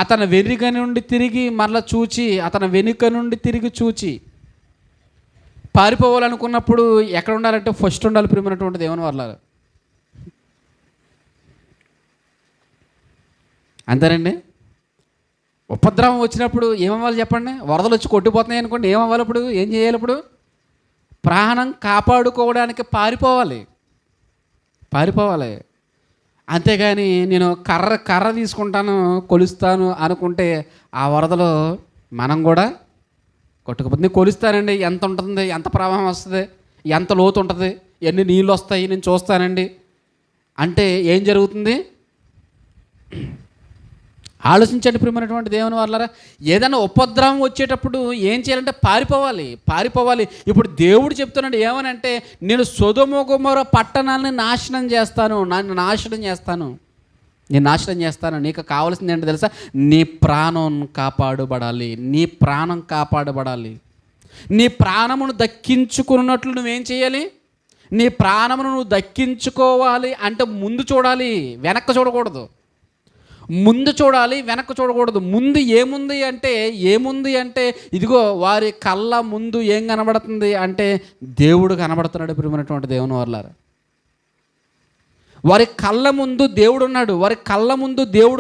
అతని వెనుక నుండి తిరిగి మరలా చూచి, అతని వెనుక నుండి తిరిగి చూచి. పారిపోవాలనుకున్నప్పుడు ఎక్కడ ఉండాలంటే ఫస్ట్ ఉండాలి ప్రియమైనటువంటి దేవుని వల్ల. అంతేనండి. ఉపద్రవం వచ్చినప్పుడు ఏమవ్వాలి చెప్పండి? వరదలు వచ్చి కొట్టిపోతున్నాయి అనుకోండి, ఏమవ్వాలి? ఇప్పుడు ఏం చేయాలి? ఇప్పుడు ప్రాణం కాపాడుకోవడానికి పారిపోవాలి. అంతేగాని నేను కర్ర తీసుకుంటాను, కొలుస్తాను అనుకుంటే ఆ వరదలో మనం కూడా కొట్టుకుపోతుంది. నేను కొలుస్తానండి, ఎంత ఉంటుంది, ఎంత ప్రవాహం వస్తుంది, ఎంత లోతు ఉంటుంది, ఎన్ని నీళ్ళు వస్తాయి, నేను చూస్తానండి అంటే ఏం జరుగుతుంది? ఆలోచించండి ప్రియమైనటువంటి దేవుని వాళ్ళారా. ఏదైనా ఉపద్రవం వచ్చేటప్పుడు ఏం చేయాలంటే పారిపోవాలి. ఇప్పుడు దేవుడు చెప్తున్నాడు ఏమనంటే, నేను సొదొమ గొమొర పట్టణాలని నాశనం చేస్తాను. నీకు కావాల్సింది ఏంటో తెలుసా? నీ ప్రాణం కాపాడబడాలి. నీ ప్రాణమును దక్కించుకున్నట్లు నువ్వేం చేయాలి? నీ ప్రాణమును నువ్వు దక్కించుకోవాలి అంటే ముందు చూడాలి, వెనక్కి చూడకూడదు. ముందు చూడాలి, వెనక్కి చూడకూడదు. ముందు ఏముంది అంటే ఇదిగో వారి కళ్ళ ముందు ఏం కనబడుతుంది అంటే దేవుడు కనబడుతున్నాడు ప్రియమైనటువంటి దేవుని వాళ్ళారా. వారి కళ్ళ ముందు దేవుడు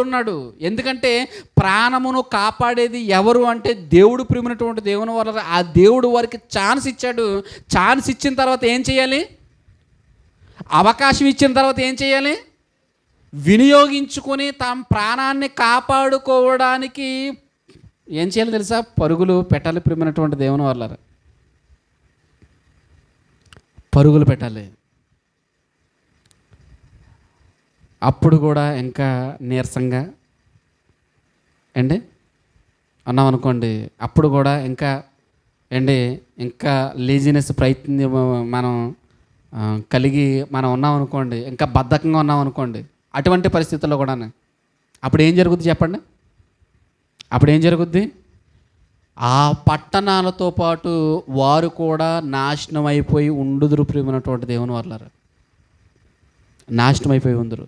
ఉన్నాడు. ఎందుకంటే ప్రాణమును కాపాడేది ఎవరు అంటే దేవుడు ప్రియమైనటువంటి దేవుని వాళ్ళారా. ఆ దేవుడు వారికి ఛాన్స్ ఇచ్చాడు. ఛాన్స్ ఇచ్చిన తర్వాత ఏం చేయాలి? అవకాశం ఇచ్చిన తర్వాత ఏం చేయాలి? వినియోగించుకొని తమ ప్రాణాన్ని కాపాడుకోవడానికి ఏం చేయాలి తెలుసా? పరుగులు పెట్టాలి ప్రియమైనటువంటి దేవుని వాళ్ళారా. పరుగులు పెట్టాలి. అప్పుడు కూడా ఇంకా నీరసంగా అన్నాం అనుకోండి, అప్పుడు కూడా ఇంకా లేజినెస్ మనం కలిగి ఉన్నాం అనుకోండి, ఇంకా బద్ధకంగా ఉన్నాం అనుకోండి, అటువంటి పరిస్థితుల్లో కూడా అప్పుడు ఏం జరుగుద్ది చెప్పండి? ఆ పట్టణాలతో పాటు వారు కూడా నాశనం అయిపోయి ఉండుదురు ప్రియమైనటువంటి దేవుని వాళ్ళారా. నాశనం అయిపోయి ఉందురు.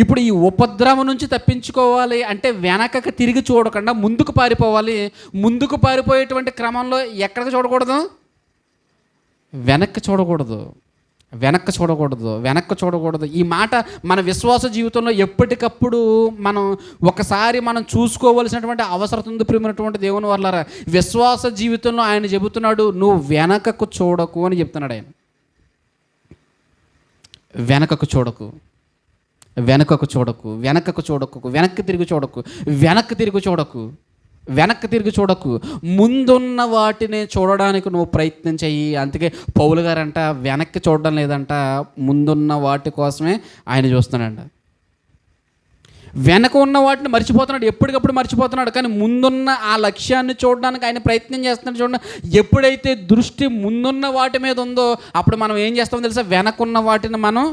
ఇప్పుడు ఈ ఉపద్రవం నుంచి తప్పించుకోవాలి అంటే వెనకకి తిరిగి చూడకుండా ముందుకు పారిపోవాలి. ముందుకు పారిపోయేటువంటి క్రమంలో ఎక్కడికి చూడకూడదు? వెనక్కి చూడకూడదు. ఈ మాట మన విశ్వాస జీవితంలో ఎప్పటికప్పుడు మనం చూసుకోవలసినటువంటి అవసరం ఉంది ప్రియమైనటువంటి దేవుని వాళ్ళారా. విశ్వాస జీవితంలో ఆయన చెబుతున్నాడు, నువ్వు వెనకకు చూడకు అని చెప్తున్నాడు ఆయన. వెనక్కి తిరిగి చూడకు. ముందున్న వాటిని చూడడానికి నువ్వు ప్రయత్నం చెయ్యి. అందుకే పౌలు గారంట వెనక్కి చూడడం లేదంట, ముందున్న వాటి కోసమే ఆయన చూస్తున్నాడంట. వెనక ఉన్న వాటిని మర్చిపోతున్నాడు, ఎప్పటికప్పుడు మర్చిపోతున్నాడు. కానీ ముందున్న ఆ లక్ష్యాన్ని చూడడానికి ఆయన ప్రయత్నం చేస్తున్నాడు. చూడండి, ఎప్పుడైతే దృష్టి ముందున్న వాటి మీద ఉందో అప్పుడు మనం ఏం చేస్తామో తెలుసా? వెనకున్న వాటిని మనం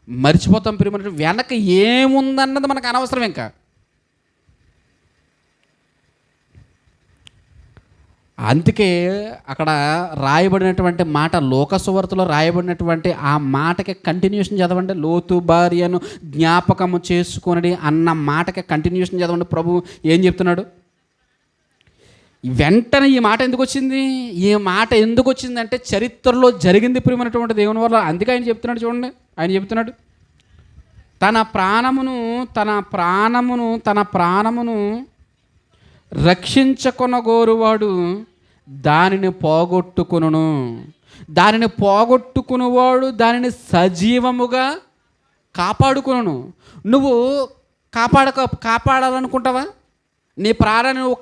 మర్చిపోతాం ప్రియమైన. వెనక ఏముందన్నది మనకు అనవసరం. ఇంకా అందుకే అక్కడ రాయబడినటువంటి మాట, లోకసువార్తలో రాయబడినటువంటి ఆ మాటకి కంటిన్యూషన్ చదవండి. లోతు భార్యను జ్ఞాపకము చేసుకొనడి అన్న మాటకి కంటిన్యూషన్ చదవండి. ప్రభు ఏం చెప్తున్నాడు? వెంటనే ఈ మాట ఎందుకు వచ్చిందంటే చరిత్రలో జరిగింది ప్రియమైనటువంటి దేవుని వల్ల. అందుకే ఆయన చెప్తున్నాడు. చూడండి, ఆయన చెప్తున్నాడు, తన ప్రాణమును రక్షించుకొనగోరువాడు దానిని పోగొట్టుకునేవాడు దానిని సజీవముగా కాపాడుకొనును. నువ్వు కాపాడాలనుకుంటావా? నీ ప్రాణాన్ని నువ్వు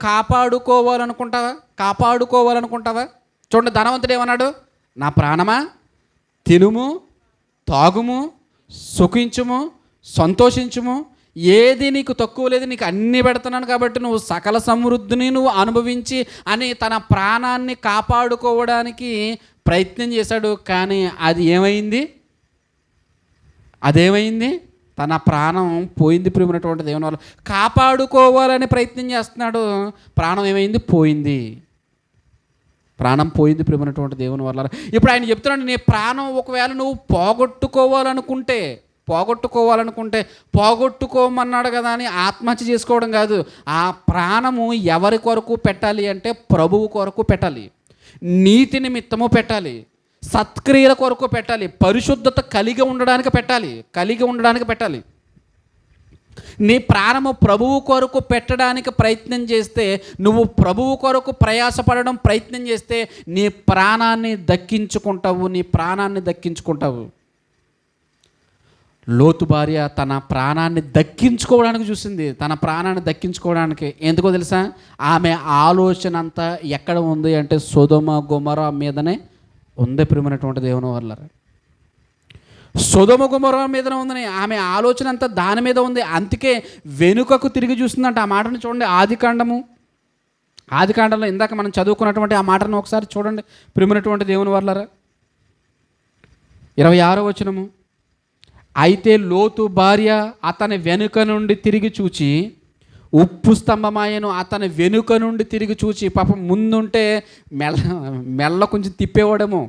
కాపాడుకోవాలనుకుంటావా? చూడండి, ధనవంతుడు ఏమన్నాడు? నా ప్రాణమా, తినుము, తాగుము, సుఖించుము, సంతోషించుము, ఏది నీకు తక్కువ లేదు, నీకు అన్నీ పెడుతున్నాను కాబట్టి నువ్వు సకల సమృద్ధిని నువ్వు అనుభవించి అని తన ప్రాణాన్ని కాపాడుకోవడానికి ప్రయత్నం చేశాడు. కానీ అదేమైంది? తన ప్రాణం పోయింది. ప్రియమైనటువంటి దేవుని వల్ల కాపాడుకోవాలని ప్రయత్నం చేస్తున్నాడు, ప్రాణం ఏమైంది? పోయింది. ప్రాణం పోయింది ప్రియమైనటువంటి దేవుని వల్ల. ఇప్పుడు ఆయన చెప్తున్నాడు, నీ ప్రాణం ఒకవేళ నువ్వు పోగొట్టుకోమన్నాడు కదా అని ఆత్మహత్య చేసుకోవడం కాదు. ఆ ప్రాణము ఎవరి కొరకు పెట్టాలి అంటే ప్రభువు కొరకు పెట్టాలి, నీతి నిమిత్తము పెట్టాలి, సత్క్రియల కొరకు పెట్టాలి, పరిశుద్ధత కలిగి ఉండడానికి పెట్టాలి. నీ ప్రాణము ప్రభువు కొరకు పెట్టడానికి ప్రయత్నం చేస్తే, నువ్వు ప్రభువు కొరకు ప్రయత్నం చేస్తే నీ ప్రాణాన్ని దక్కించుకుంటావు. లోతు భార్య తన ప్రాణాన్ని దక్కించుకోవడానికి చూసింది, ఎందుకో తెలుసా? ఆమె ఆలోచన అంతా ఎక్కడ ఉంది అంటే సొదొమ గొమొర మీదనే ఉంది ప్రియమైనటువంటి దేవుని వల్ల. సొదొమ గొమొర మీదనే ఉందని ఆమె ఆలోచన అంతా దాని మీద ఉంది. అందుకే వెనుకకు తిరిగి చూస్తుందంట. ఆ మాటను చూడండి, ఆదికాండంలో ఇందాక మనం చదువుకున్నటువంటి ఆ మాటను ఒకసారి చూడండి ప్రియమైనటువంటి దేవుని వల్లరా. 26వ వచనము, అయితే లోతు భార్య అతని వెనుక నుండి తిరిగి చూచి ఉప్పు స్తంభమాయను. అతని వెనుక నుండి తిరిగి చూచి, పాపం ముందుంటే మెల్ల కొంచెం తిప్పేవాడేమో.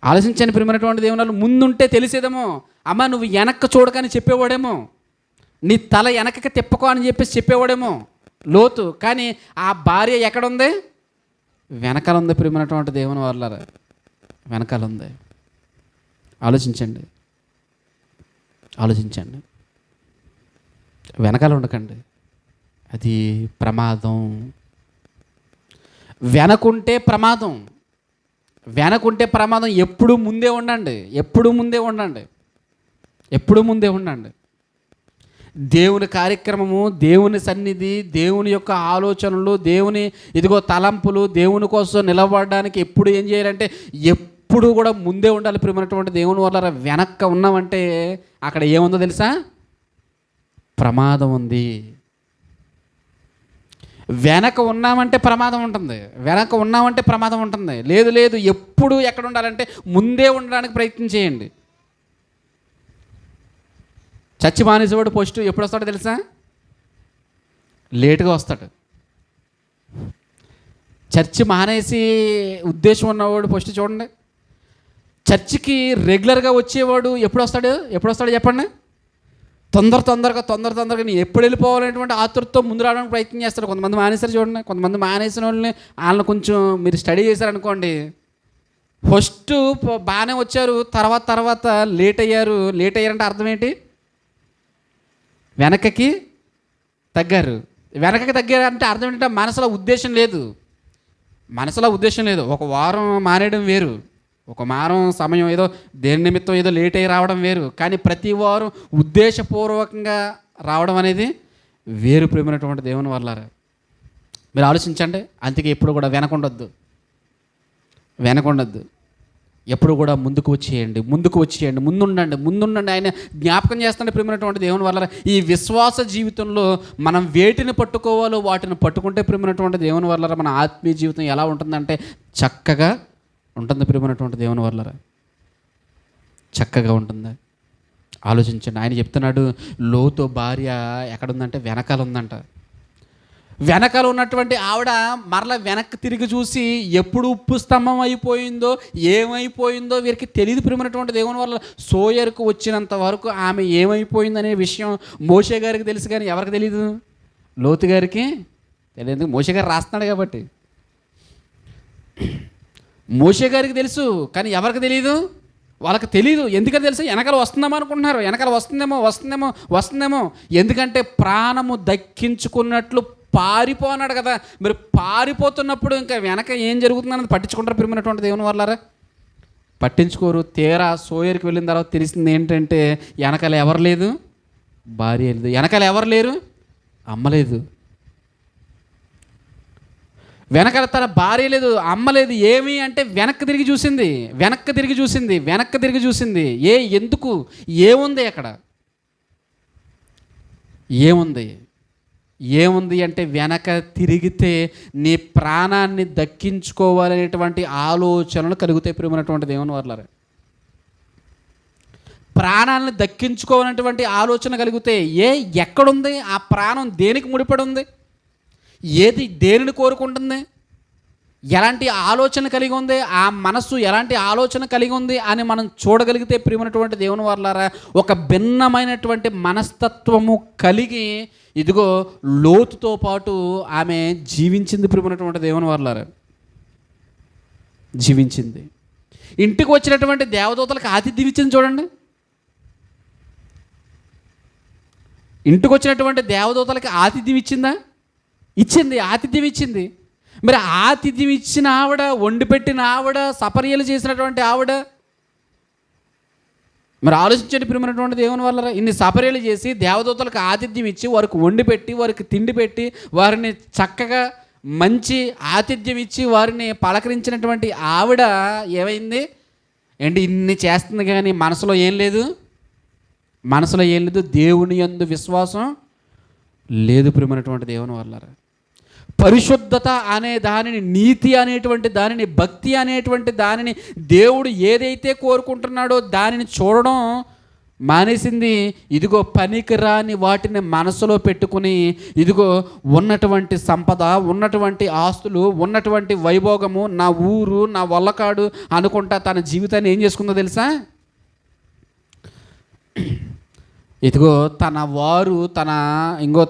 ఆలోచించండి ప్రియమైనటువంటి దేవుని వాళ్ళు, ముందుంటే తెలిసేదేమో, అమ్మ నువ్వు వెనక్కి చూడకని చెప్పేవాడేమో, నీ తల వెనకకి తిప్పకో అని చెప్పేసి చెప్పేవాడేమో లోతు. కానీ ఆ భార్య ఎక్కడుంది? వెనకాల ఉంది ప్రియమైనటువంటి దేవుని వాళ్ళ, వెనకాల ఉంది. ఆలోచించండి, వెనకాల ఉండకండి, అది ప్రమాదం. వెనకుంటే ప్రమాదం. ఎప్పుడు ముందే ఉండండి. దేవుని కార్యక్రమము, దేవుని సన్నిధి, దేవుని యొక్క ఆలోచనలు, దేవుని తలంపులు, దేవుని కోసం నిలబడడానికి ఎప్పుడు ఏం చేయాలంటే ఎప్పుడు కూడా ముందే ఉండాలి ప్రియమైనటువంటి దేవుని వల్ల. వెనక్క ఉన్నామంటే అక్కడ ఏముందో తెలుసా? ప్రమాదం ఉంది. వెనక ఉన్నామంటే ప్రమాదం ఉంటుంది. లేదు, ఎప్పుడు ఎక్కడ ఉండాలంటే ముందే ఉండడానికి ప్రయత్నం చేయండి. చర్చి మానేసేవాడు ఫస్ట్ ఎప్పుడు వస్తాడో తెలుసా? లేటుగా వస్తాడు. చర్చి మానేసి ఉద్దేశం ఉన్నవాడు ఫస్ట్ చూడండి, చర్చికి రెగ్యులర్గా వచ్చేవాడు ఎప్పుడు వస్తాడు చెప్పండి? తొందరగా నేను ఎప్పుడు వెళ్ళిపోవాలనేటువంటి ఆతృతతో ముందు రావడానికి ప్రయత్నం చేస్తారు. కొంతమంది మానేశారు చూడండి. కొంతమంది మానేసిన వాళ్ళని కొంచెం మీరు స్టడీ చేశారనుకోండి, ఫస్ట్ బాగానే వచ్చారు, తర్వాత లేట్ అయ్యారంటే అర్థం ఏంటి? వెనకకి తగ్గారు అంటే అర్థం ఏంటంటే మనసులో ఉద్దేశం లేదు. ఒక వారం మానేయడం వేరు, ఒక వారం సమయం ఏదో దేని నిమిత్తం ఏదో లేట్ అయ్యి రావడం వేరు. కానీ ప్రతి వారం ఉద్దేశపూర్వకంగా రావడం అనేది వేరు ప్రియమైనటువంటి దేవుని వల్ల. మీరు ఆలోచించండి. అందుకే ఎప్పుడు కూడా వెనకుండొద్దు. ఎప్పుడు కూడా ముందుకు వచ్చేయండి, ముందుండండి. ఆయన జ్ఞాపకం చేస్తుంటే ప్రియమైనటువంటి దేవుని వల్ల ఈ విశ్వాస జీవితంలో మనం వేటిని పట్టుకోవాలో వాటిని పట్టుకుంటే ప్రియమైనటువంటి దేవుని వల్ల మన ఆత్మీయ జీవితం ఎలా ఉంటుందంటే చక్కగా ఉంటుంది ప్రియమైనటువంటి దేవుని వల్ల, చక్కగా ఉంటుంది. ఆలోచించండి. ఆయన చెప్తున్నాడు, లోతు భార్య ఎక్కడుందంటే వెనకాల ఉందంట. వెనకాల ఉన్నటువంటి ఆవిడ మరలా వెనక్కి తిరిగి చూసి ఎప్పుడు ఉప్పు స్తంభం అయిపోయిందో ఏమైపోయిందో వీరికి తెలియదు ప్రియమైనటువంటి దేవుని వల్ల. సోయరుకు వచ్చినంత వరకు ఆమె ఏమైపోయిందనే విషయం మోషే గారికి తెలుసు, కానీ ఎవరికి తెలీదు? లోతు గారికి తెలియదు. మోషే గారు రాస్తున్నాడు కాబట్టి మోషే గారికి తెలుసు, కానీ ఎవరికి తెలియదు? వాళ్ళకి తెలియదు. ఎందుకని తెలుసు? వెనకాల వస్తుందేమో అనుకుంటున్నారు, వెనకాల వస్తుందేమో. ఎందుకంటే ప్రాణము దక్కించుకున్నట్లు పారిపోన్నాడు కదా. మీరు పారిపోతున్నప్పుడు ఇంకా వెనక ఏం జరుగుతుందన్నది పట్టించుకుంటారు ప్రియమైనటువంటి దేవుని వాళ్ళారా? పట్టించుకోరు. తీరా సోయర్కి వెళ్ళిన తర్వాత తెలిసింది ఏంటంటే వెనకాల ఎవరు లేదు, భార్య లేదు. వెనకాల ఎవరు లేరు, అమ్మలేదు. వెనకాల తన భార్య లేదు, అమ్మలేదు. ఏమి అంటే వెనక్కి తిరిగి చూసింది, వెనక్కి తిరిగి చూసింది, వెనక్కి తిరిగి చూసింది. ఎందుకు? ఏముంది అక్కడ? ఏముంది? ఏముంది అంటే వెనక తిరిగితే నీ ప్రాణాన్ని దక్కించుకోవాలనేటువంటి ఆలోచనలు కలుగుతాయి. ప్రియమైనటువంటి దేవుని వర్లారా, ప్రాణాలను దక్కించుకోవాలనేటువంటి ఆలోచన కలిగితే ఎక్కడుంది ఆ ప్రాణం? దేనికి ముడిపడి ఉంది? దేనిని కోరుకుంటుంది? ఎలాంటి ఆలోచన కలిగి ఉంది? ఆ మనస్సు ఎలాంటి ఆలోచన కలిగి ఉంది అని మనం చూడగలిగితే ప్రియమైనటువంటి దేవుని వర్లారా, ఒక భిన్నమైనటువంటి మనస్తత్వము కలిగి ఇదిగో లోతుతో పాటు ఆమె జీవించింది. ప్రియమైనటువంటి దేవుని వర్లారా, జీవించింది. ఇంటికి వచ్చినటువంటి దేవదూతలకు ఆతిథ్యం ఇచ్చింది చూడండి. ఇంటికి వచ్చినటువంటి దేవదూతలకి ఆతిథ్యం ఇచ్చిందా? ఇచ్చింది, ఆతిథ్యం ఇచ్చింది. మరి ఆతిథ్యం ఇచ్చిన ఆవిడ, వండి పెట్టిన ఆవిడ, సపర్యలు చేసినటువంటి ఆవిడ, మరి ఆలోచించండి ప్రియమైనటువంటి దేవుని వల్ల. ఇన్ని సపర్యలు చేసి దేవదూతలకు ఆతిథ్యం ఇచ్చి వారికి వండి పెట్టి వారికి తిండి పెట్టి వారిని చక్కగా మంచి ఆతిథ్యం ఇచ్చి వారిని పలకరించినటువంటి ఆవిడ ఏమైంది ఏంటి? ఇన్ని చేస్తుంది కానీ మనసులో ఏం లేదు, మనసులో ఏం లేదు. దేవుని యందు విశ్వాసం లేదు ప్రియమైనటువంటి దేవుని వల్ల. పరిశుద్ధత అనే దానిని, నీతి అనేటువంటి దానిని, భక్తి అనేటువంటి దానిని, దేవుడు ఏదైతే కోరుకుంటున్నాడో దానిని చూడడం మానేసింది. ఇదిగో పనికిరాని వాటిని మనసులో పెట్టుకుని, ఇదిగో ఉన్నటువంటి సంపద, ఉన్నటువంటి ఆస్తులు, ఉన్నటువంటి వైభోగము, నా ఊరు, నా వల్లకాడు అనుకుంటా తన జీవితాన్ని ఏం చేసుకుందో తెలుసా? ఇదిగో తన వారు,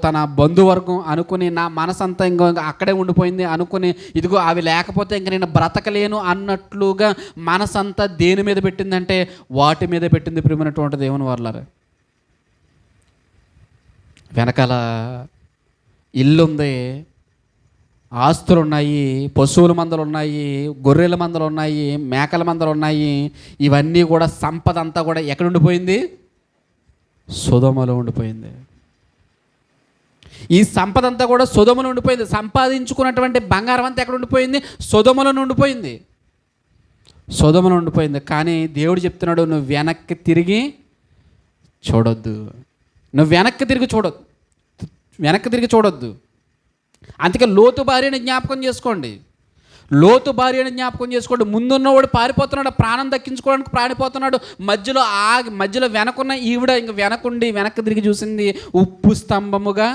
తన బంధువర్గం అనుకుని, నా మనసంతా అక్కడే ఉండిపోయింది అనుకుని, ఇదిగో అవి లేకపోతే ఇంక నేను బ్రతకలేను అన్నట్లుగా మనసంతా దేని మీద పెట్టిందంటే వాటి మీద పెట్టింది. ప్రియమైనటువంటి దేవుని వర్లారా, వెనకాల ఇల్లుంది, ఆస్తులు ఉన్నాయి, పశువుల మందలు ఉన్నాయి, గొర్రెల మందలు ఉన్నాయి, మేకల మందలు ఉన్నాయి. ఇవన్నీ కూడా సంపద అంతా కూడా ఎక్కడ ఉండిపోయింది? సొదొమలో ఉండిపోయింది. ఈ సంపద అంతా కూడా సొదొమలో ఉండిపోయింది. సంపాదించుకున్నటువంటి బంగారం అంతా ఎక్కడ ఉండిపోయింది? సొదొమలో ఉండిపోయింది, సొదొమలో ఉండిపోయింది. కానీ దేవుడు చెప్తున్నాడు, నువ్వు వెనక్కి తిరిగి చూడొద్దు, నువ్వు వెనక్కి తిరిగి చూడొద్దు, వెనక్కి తిరిగి చూడొద్దు. అందుకే లోతు భార్యని జ్ఞాపకం చేసుకోండి, లోతు భార్యని జ్ఞాపకం చేసుకోండి. ముందున్నవాడు పారిపోతున్నాడు, ప్రాణం దక్కించుకోవడానికి ప్రాణిపోతున్నాడు. మధ్యలో వెనకున్న ఈవిడ ఇంక వెనక్కి తిరిగి చూసింది, ఉప్పు స్తంభముగా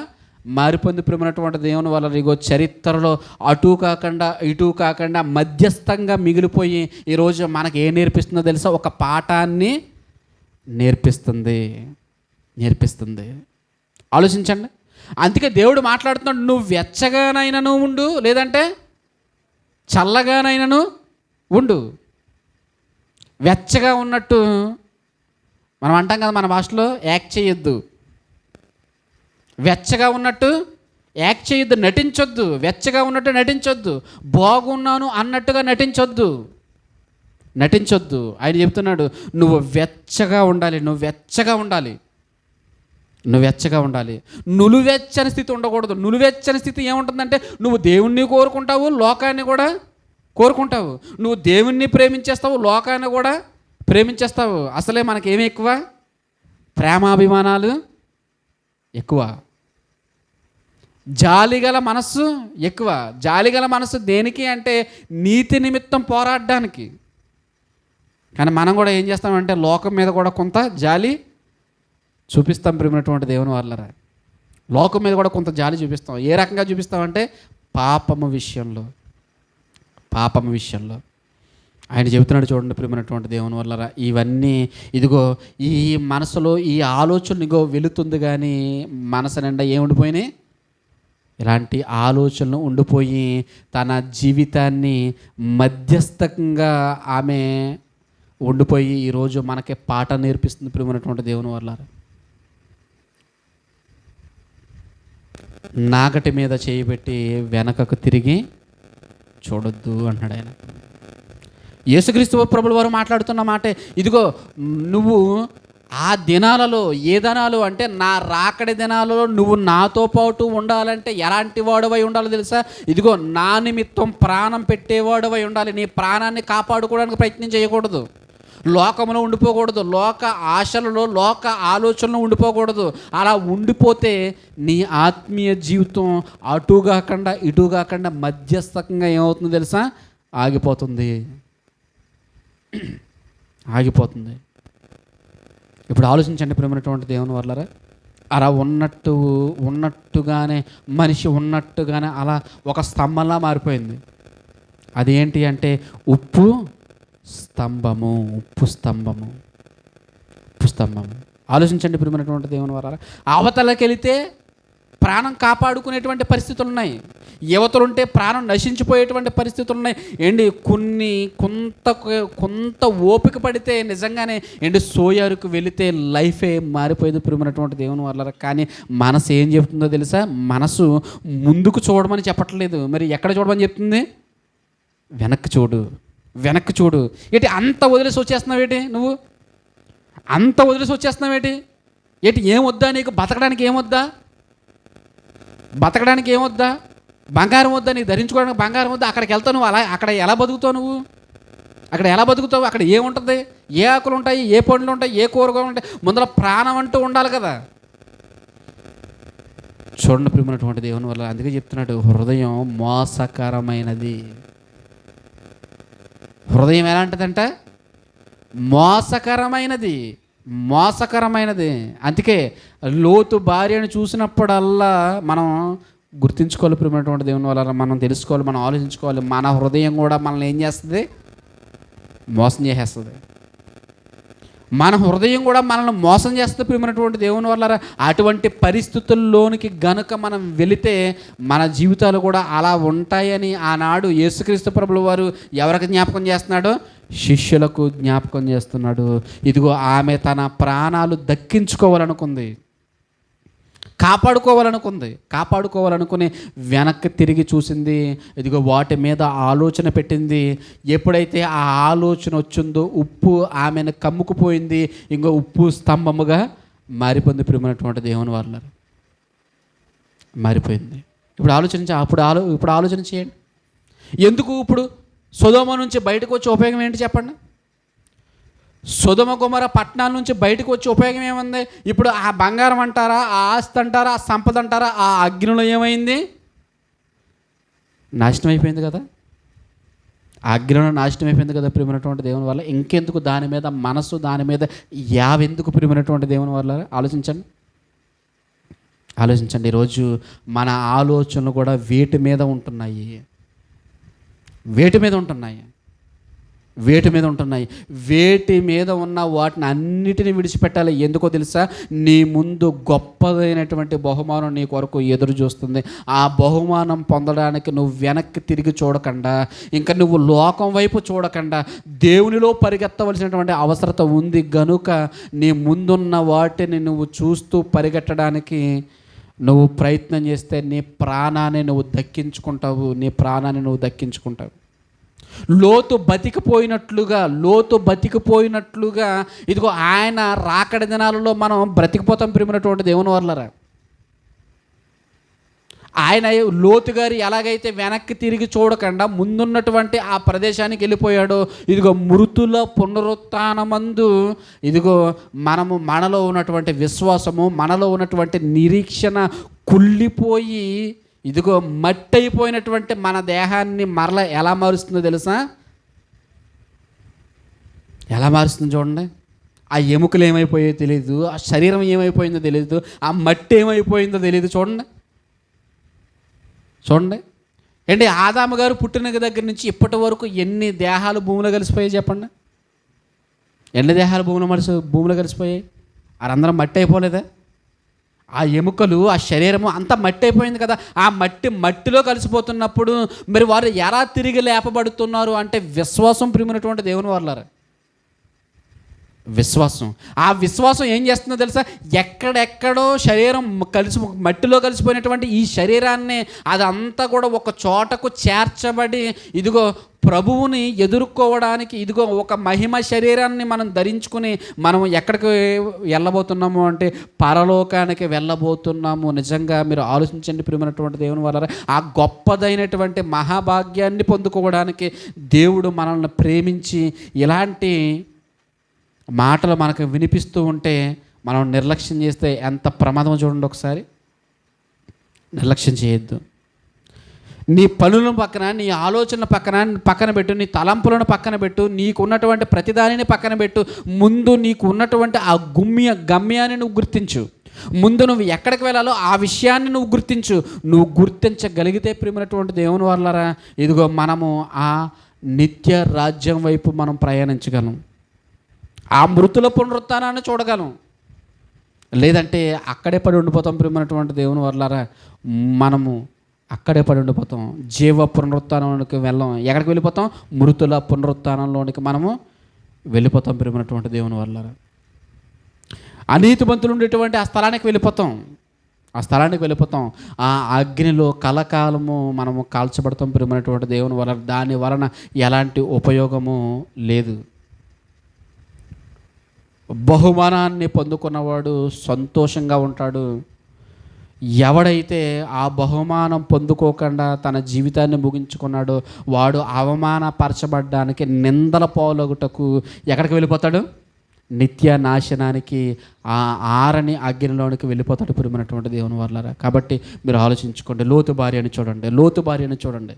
మారిపోయింది. ప్రియమైనటువంటి దేవుని వల్ల ఇగో చరిత్రలో అటు కాకుండా ఇటు కాకుండా మధ్యస్థంగా మిగిలిపోయి ఈరోజు మనకి ఏం నేర్పిస్తుందో తెలుసా? ఒక పాఠాన్ని నేర్పిస్తుంది. ఆలోచించండి. అందుకే దేవుడు మాట్లాడుతున్నాడు, నువ్వు వెచ్చగానైనాను ఉండు, లేదంటే చల్లగానైనాను ఉండు. వెచ్చగా ఉన్నట్టు మనం అంటాం కదా మన భాషలో, యాక్ట్ చేయొద్దు. వెచ్చగా ఉన్నట్టు యాక్ట్ చేయొద్దు, నటించొద్దు. వెచ్చగా ఉన్నట్టు నటించొద్దు, బాగున్నాను అన్నట్టుగా నటించొద్దు. ఆయన చెప్తున్నాడు, నువ్వు వెచ్చగా ఉండాలి, నువ్వు వెచ్చగా ఉండాలి. నులువెచ్చని స్థితి ఉండకూడదు. నులువెచ్చని స్థితి ఏముంటుందంటే, నువ్వు దేవుణ్ణి కోరుకుంటావు, లోకాన్ని కూడా కోరుకుంటావు. నువ్వు దేవుణ్ణి ప్రేమించేస్తావు, లోకాన్ని కూడా ప్రేమించేస్తావు. అసలే మనకేమి ఎక్కువ? ప్రేమాభిమానాలు ఎక్కువ, జాలిగల మనస్సు ఎక్కువ. జాలిగల మనస్సు దేనికి అంటే నీతి నిమిత్తం పోరాడడానికి. కానీ మనం కూడా ఏం చేస్తామంటే లోకం మీద కూడా కొంత జాలి చూపిస్తాం. ప్రియమైనటువంటి దేవుని వాళ్ళరా, లోకం మీద కూడా కొంత జాలి చూపిస్తాం. ఏ రకంగా చూపిస్తామంటే పాపము విషయంలో ఆయన చెబుతున్నాడు చూడండి ప్రియమైనటువంటి దేవుని వాళ్ళరా, ఇవన్నీ ఇదిగో ఈ మనసులో ఈ ఆలోచన ఇగో వెళుతుంది, కానీ మనసు నిండా ఏముండిపోయినాయి? ఇలాంటి ఆలోచనలు ఉండిపోయి తన జీవితాన్ని మధ్యస్థంగా ఆమె ఉండిపోయి ఈరోజు మనకి పాఠం నేర్పిస్తుంది. ప్రియమైనటువంటి దేవుని వాళ్ళరా, నాగటి మీద చేయబెట్టి వెనకకు తిరిగి చూడొద్దు అన్నాడు ఆయన. యేసుక్రీస్తు ప్రభుల వారు మాట్లాడుతున్న మాట, ఇదిగో నువ్వు ఆ దినాలలో ఏ దినాలు అంటే నా రాకడి దినాలలో నువ్వు నాతో పాటు ఉండాలంటే ఎలాంటి వాడవై ఉండాలో తెలుసా? ఇదిగో నా నిమిత్తం ప్రాణం పెట్టేవాడవై ఉండాలి. నీ ప్రాణాన్ని కాపాడుకోవడానికి ప్రయత్నం చేయకూడదు, లోకంలో ఉండిపోకూడదు, లోక ఆశలలో లోక ఆలోచనలో ఉండిపోకూడదు. అలా ఉండిపోతే నీ ఆత్మీయ జీవితం అటు కాకుండా ఇటు కాకుండా మధ్యస్థకంగా ఏమవుతుందో తెలుసా? ఆగిపోతుంది. ఇప్పుడు ఆలోచించండి ప్రియమైనటువంటి దేవుని వల్లరా, అలా ఉన్నట్టుగానే మనిషి ఉన్నట్టుగానే అలా ఒక స్తంభంలా మారిపోయింది. అదేంటి అంటే ఉప్పు స్తంభము. ఆలోచించండి ప్రియమైనటువంటి దేవుని వల్లరా, అవతలకి వెళితే ప్రాణం కాపాడుకునేటువంటి పరిస్థితులు ఉన్నాయి, యువతలుంటే ప్రాణం నశించిపోయేటువంటి పరిస్థితులు ఉన్నాయి. కొంత ఓపిక పడితే నిజంగానే సోయారుకు వెళితే లైఫే మారిపోయేది ప్రియమైనటువంటి దేవుని వల్ల. కానీ మనసు ఏం చెప్తుందో తెలుసా? మనసు ముందుకు చూడమని చెప్పట్లేదు, మరి ఎక్కడ చూడమని చెప్తుంది? వెనక్కి చూడు. ఏంటి అంత వదిలేసి వచ్చేస్తున్నావేటి? నువ్వు అంత వదిలేసి వచ్చేస్తున్నావేటి? ఏం వద్దా నీకు? బతకడానికి ఏమొద్దా? బంగారం వద్దా నీకు? ధరించుకోవడానికి బంగారం వద్దా? అక్కడికి వెళ్తావు నువ్వు, అలా అక్కడ ఎలా బతుకుతావు? అక్కడ ఏముంటుంది? ఏ ఆకులు ఉంటాయి, ఏ పండ్లు ఉంటాయి, ఏ కూరగాయలు ఉంటాయి? ముందర ప్రాణం అంటూ ఉండాలి కదా. చూడండి ప్రియమైనటువంటి దేవుని వల్ల, అందుకే చెప్తున్నాడు, హృదయం మోసకరమైనది. హృదయం ఎలాంటిదంట? మోసకరమైనది. అందుకే లోతు భార్యను చూసినప్పుడల్లా మనం గుర్తించుకోవాలి ప్రియమైనటువంటి దేవుని వల్ల, మనం తెలుసుకోవాలి, మనం ఆలోచించుకోవాలి. మన హృదయం కూడా మనల్ని ఏం చేస్తుంది? మోసం చేసేస్తుంది. మన హృదయం కూడా మనల్ని మోసం చేస్తుంది ప్రియమైనటువంటి దేవుని వల్ల. అటువంటి పరిస్థితుల్లోనికి గనుక మనం వెళితే మన జీవితాలు కూడా అలా ఉంటాయని ఆనాడు యేసుక్రీస్తు ప్రభువు వారు ఎవరికి జ్ఞాపకం చేస్తున్నాడు? శిష్యులకు జ్ఞాపకం చేస్తున్నాడు. ఇదిగో ఆమె తన ప్రాణాలు దక్కించుకోవాలనుకుంది, కాపాడుకోవాలనుకుని వెనక్కి తిరిగి చూసింది. ఇదిగో వాటి మీద ఆలోచన పెట్టింది. ఎప్పుడైతే ఆ ఆలోచన వచ్చిందో ఉప్పు ఆమెను కమ్ముకుపోయింది. ఇంకో ఉప్పు స్తంభముగా మారిపోయింది ప్రియమైనటువంటి దేవుని వల్ల. మారిపోయింది. ఇప్పుడు ఆలోచన చేయండి. ఎందుకు ఇప్పుడు సొదొమ నుంచి బయటకు వచ్చే ఉపయోగం ఏంటి చెప్పండి? సొదొమ గొమొర్రా పట్టణాల నుంచి బయటకు వచ్చే ఉపయోగం ఏముంది? ఇప్పుడు ఆ బంగారం అంటారా, ఆ ఆస్తి అంటారా, ఆ సంపద అంటారా, ఆ అగ్నిలో ఏమైంది? నాశనం అయిపోయింది కదా. ఆ అగ్నిలో నాశనం అయిపోయింది కదా ప్రియమైనటువంటి దేవుని వల్ల. ఇంకెందుకు దాని మీద మనసు, దాని మీద యావెందుకు ప్రియమైనటువంటి దేవుని వల్ల? ఆలోచించండి. ఈరోజు మన ఆలోచనలు కూడా వేటి మీద ఉంటున్నాయి? వేటి మీద ఉన్న వాటిని అన్నిటిని విడిచిపెట్టాలి. ఎందుకో తెలుసా? నీ ముందు గొప్పదైనటువంటి బహుమానం నీ కొరకు ఎదురు చూస్తుంది. ఆ బహుమానం పొందడానికి నువ్వు వెనక్కి తిరిగి చూడకుండా, ఇంకా నువ్వు లోకం వైపు చూడకుండా దేవునిలో పరిగెత్తవలసినటువంటి అవసరత ఉంది గనుక నీ ముందున్న వాటిని నువ్వు చూస్తూ పరిగెట్టడానికి నువ్వు ప్రయత్నం చేస్తే నీ ప్రాణాన్ని నువ్వు దక్కించుకుంటావు. లోతు బతికిపోయినట్లుగా ఇదిగో ఆయన రాకడి దినాలలో మనం బ్రతికిపోతాం ప్రియమైనటువంటి దేవుని వల్లరా. ఆయన లోతు గారు ఎలాగైతే వెనక్కి తిరిగి చూడకుండా ముందున్నటువంటి ఆ ప్రదేశానికి వెళ్ళిపోయాడో, ఇదిగో మృతుల పునరుత్థానమందు ఇదిగో మనలో ఉన్నటువంటి విశ్వాసము, మనలో ఉన్నటువంటి నిరీక్షణ కుళ్ళిపోయి ఇదిగో మట్టి అయిపోయినటువంటి మన దేహాన్ని మరలా ఎలా మారుస్తుందో తెలుసా? ఎలా మారుస్తుందో చూడండి. ఆ ఎముకలు ఏమైపోయో తెలియదు, ఆ శరీరం ఏమైపోయిందో తెలియదు, ఆ మట్టి ఏమైపోయిందో తెలియదు. చూడండి ఏంటి, ఆదాము గారు పుట్టిన దగ్గర నుంచి ఇప్పటి వరకు ఎన్ని దేహాలు భూమిలో కలిసిపోయాయి చెప్పండి? ఎన్ని దేహాలు భూమిలో కలిసిపోయాయి? అరందరం మట్టి అయిపోలేదా? ఆ ఎముకలు, ఆ శరీరము అంతా మట్టి అయిపోయింది కదా. ఆ మట్టిలో కలిసిపోతున్నప్పుడు మరి వారు ఎలా తిరిగి లేపబడుతున్నారు అంటే విశ్వాసం ప్రియమైనటువంటి దేవుని వల్ల. విశ్వాసం. ఆ విశ్వాసం ఏం చేస్తుందో తెలుసా? ఎక్కడెక్కడో శరీరం మట్టిలో కలిసిపోయినటువంటి ఈ శరీరాన్ని అదంతా కూడా ఒక చోటకు చేర్చబడి, ఇదిగో ప్రభువుని ఎదుర్కోవడానికి, ఇదిగో ఒక మహిమ శరీరాన్ని మనం ధరించుకుని మనం ఎక్కడికి వెళ్ళబోతున్నాము అంటే పరలోకానికి వెళ్ళబోతున్నాము. నిజంగా మీరు ఆలోచించండి ప్రియమైనటువంటి దేవుని వల్ల ఆ గొప్పదైనటువంటి మహాభాగ్యాన్ని పొందుకోవడానికి దేవుడు మనల్ని ప్రేమించి ఇలాంటి మాటలు మనకు వినిపిస్తూ ఉంటే మనం నిర్లక్ష్యం చేస్తే ఎంత ప్రమాదం చూడండి ఒకసారి. నిర్లక్ష్యం చేయొద్దు. నీ పనులను పక్కన, నీ ఆలోచన పక్కన పెట్టు, నీ తలంపులను పక్కన పెట్టు, నీకు ఉన్నటువంటి ప్రతిదానిని పక్కన పెట్టు. ముందు నీకు ఉన్నటువంటి ఆ గమ్యాన్ని నువ్వు గుర్తించు. ముందు నువ్వు ఎక్కడికి వెళ్ళాలో ఆ విషయాన్ని నువ్వు గుర్తించు. నువ్వు గుర్తించగలిగితే ప్రియమైనటువంటి దేవుని వల్లరా, ఇదిగో మనము ఆ నిత్య రాజ్యం వైపు మనం ప్రయాణించగలం. ఆ మృతుల పునరుత్థానాన్ని చూడగలం. లేదంటే అక్కడే పడి ఉండిపోతాం ప్రియమైనటువంటి దేవుని వల్లరా. మనము అక్కడే పడి ఉండిపోతాం. జీవ పునరుత్థానంలోకి వెళ్ళాం. ఎక్కడికి వెళ్ళిపోతాం? మృతుల పునరుత్థానంలోనికి మనము వెళ్ళిపోతాం ప్రియమైనటువంటి దేవుని వల్లరా. అనీతిమంతులు ఉండేటువంటి ఆ స్థలానికి వెళ్ళిపోతాం. ఆ అగ్నిలో కలకాలము మనము కాల్చబడతాం ప్రియమైనటువంటి దేవుని వల్ల. దాని వలన ఎలాంటి ఉపయోగము లేదు. బహుమానాన్ని పొందుకున్నవాడు సంతోషంగా ఉంటాడు. ఎవడైతే ఆ బహుమానం పొందుకోకుండా తన జీవితాన్ని ముగించుకున్నాడో వాడు అవమానపరచబడ్డానికి, నిందల పాలగుటకు ఎక్కడికి వెళ్ళిపోతాడు? నిత్య నాశనానికి, ఆ ఆరని అగ్నిలోనికి వెళ్ళిపోతాడు ప్రియమైనటువంటి దేవుని వల్లరా. కాబట్టి మీరు ఆలోచించుకోండి. లోతు భార్యని చూడండి.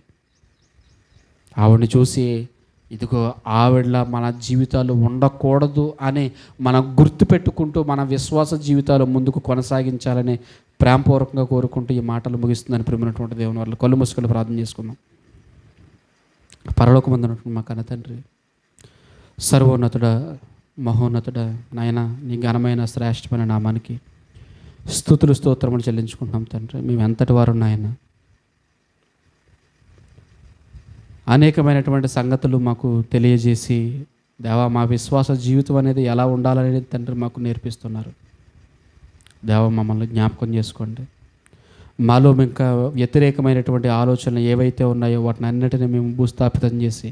ఆవిడని చూసి, ఇదిగో ఆవిడలా మన జీవితాలు ఉండకూడదు అని మనం గుర్తుపెట్టుకుంటూ మన విశ్వాస జీవితాలు ముందుకు కొనసాగించాలని ప్రేమపూర్వకంగా కోరుకుంటూ ఈ మాటలు ముగిస్తుందని ప్రియమైనటువంటి దేవుని వల్ల కళ్ళు మూసుకొని ప్రార్థన చేసుకుందాం. పరలోకమందున్నటువంటి మా కన్న తండ్రి, సర్వోన్నతుడా, మహోన్నతుడా, నాయన నీ ఘనమైన శ్రేష్టమైన నామానికి స్తుతులు స్తోత్రములు చెల్లించుకుంటున్నాం తండ్రి. మేము ఎంతటి వారు నాయన, అనేకమైనటువంటి సంగతులు మాకు తెలియజేసి దేవా మా విశ్వాస జీవితం అనేది ఎలా ఉండాలనేది తండ్రి మాకు నేర్పిస్తున్నారు. దేవా మమ్మల్ని జ్ఞాపకం చేసుకోండి. మాలో ఇంకా వ్యతిరేకమైనటువంటి ఆలోచనలు ఏవైతే ఉన్నాయో వాటిని అన్నిటినీ మేము భూస్థాపితం చేసి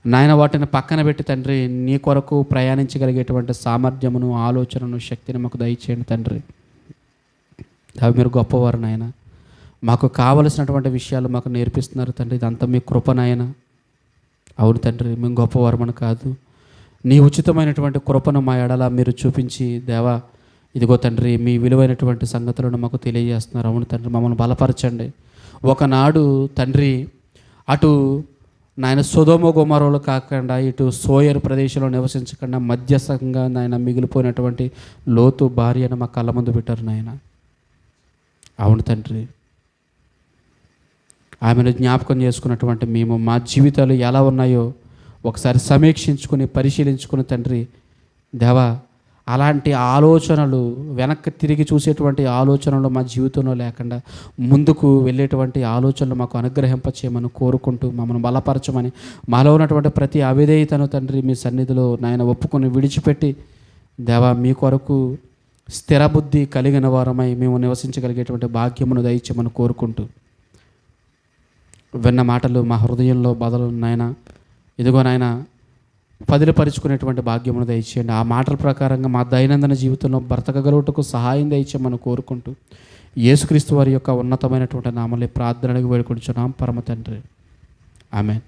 నాయన వాటిని పక్కన పెట్టి తండ్రి నీ కొరకు ప్రయాణించగలిగేటువంటి సామర్థ్యమును, ఆలోచనను, శక్తిని మాకు దయచేయండి తండ్రి. దేవా మీరు గొప్పవారు నాయన. మాకు కావలసినటువంటి విషయాలు మాకు నేర్పిస్తున్నారు తండ్రి. ఇదంతా మీ కృప నాయన. అవును తండ్రి, మేము గొప్పవారమని కాదు, నీ ఉచితమైనటువంటి కృపను మా ఎడల మీరు చూపించి దేవా ఇదిగో తండ్రి మీ విలువైనటువంటి సంగతులను మాకు తెలియజేస్తున్నారు. అవును తండ్రి, మమ్మల్ని బలపరచండి. ఒకనాడు తండ్రి అటు నాయన సొదొమ గొమొర్రాలు కాకుండా ఇటు సోయర్ ప్రదేశంలో నివసించకుండా మధ్యస్థంగా నాయన మిగిలిపోయినటువంటి లోతు భార్యను మా కళ్ళ ముందు పెట్టారు నాయన. అవును తండ్రి, ఆమెను జ్ఞాపకం చేసుకున్నటువంటి మేము మా జీవితాలు ఎలా ఉన్నాయో ఒకసారి సమీక్షించుకుని పరిశీలించుకుని తండ్రి దేవా అలాంటి ఆలోచనలు, వెనక్కి తిరిగి చూసేటువంటి ఆలోచనలు మా జీవితంలో లేకుండా ముందుకు వెళ్ళేటువంటి ఆలోచనలు మాకు అనుగ్రహింపచేయమని కోరుకుంటూ మమ్మల్ని బలపరచమని, మాలో ఉన్నటువంటి ప్రతి అవిధేయతను తండ్రి మీ సన్నిధిలో నాయన ఒప్పుకొని విడిచిపెట్టి దేవా మీ కొరకు స్థిర బుద్ధి కలిగిన వారమై మేము నివసించగలిగేటువంటి భాగ్యమును దయచేయమని కోరుకుంటూ విన్న మాటలు మా హృదయంలో బదులు నాయన ఇదిగో నాయన పదిలపరుచుకునేటువంటి భాగ్యమును దయచేయండి. ఆ మాటల ప్రకారంగా మా దైనందిన జీవితంలో బ్రతకగలుగుటకు సహాయం దయచేయమని కోరుకుంటూ యేసుక్రీస్తు వారి యొక్క ఉన్నతమైనటువంటి నామములో ప్రార్థనకు వేడుకొంచున్నాం పరమ తండ్రి. ఆమేన్.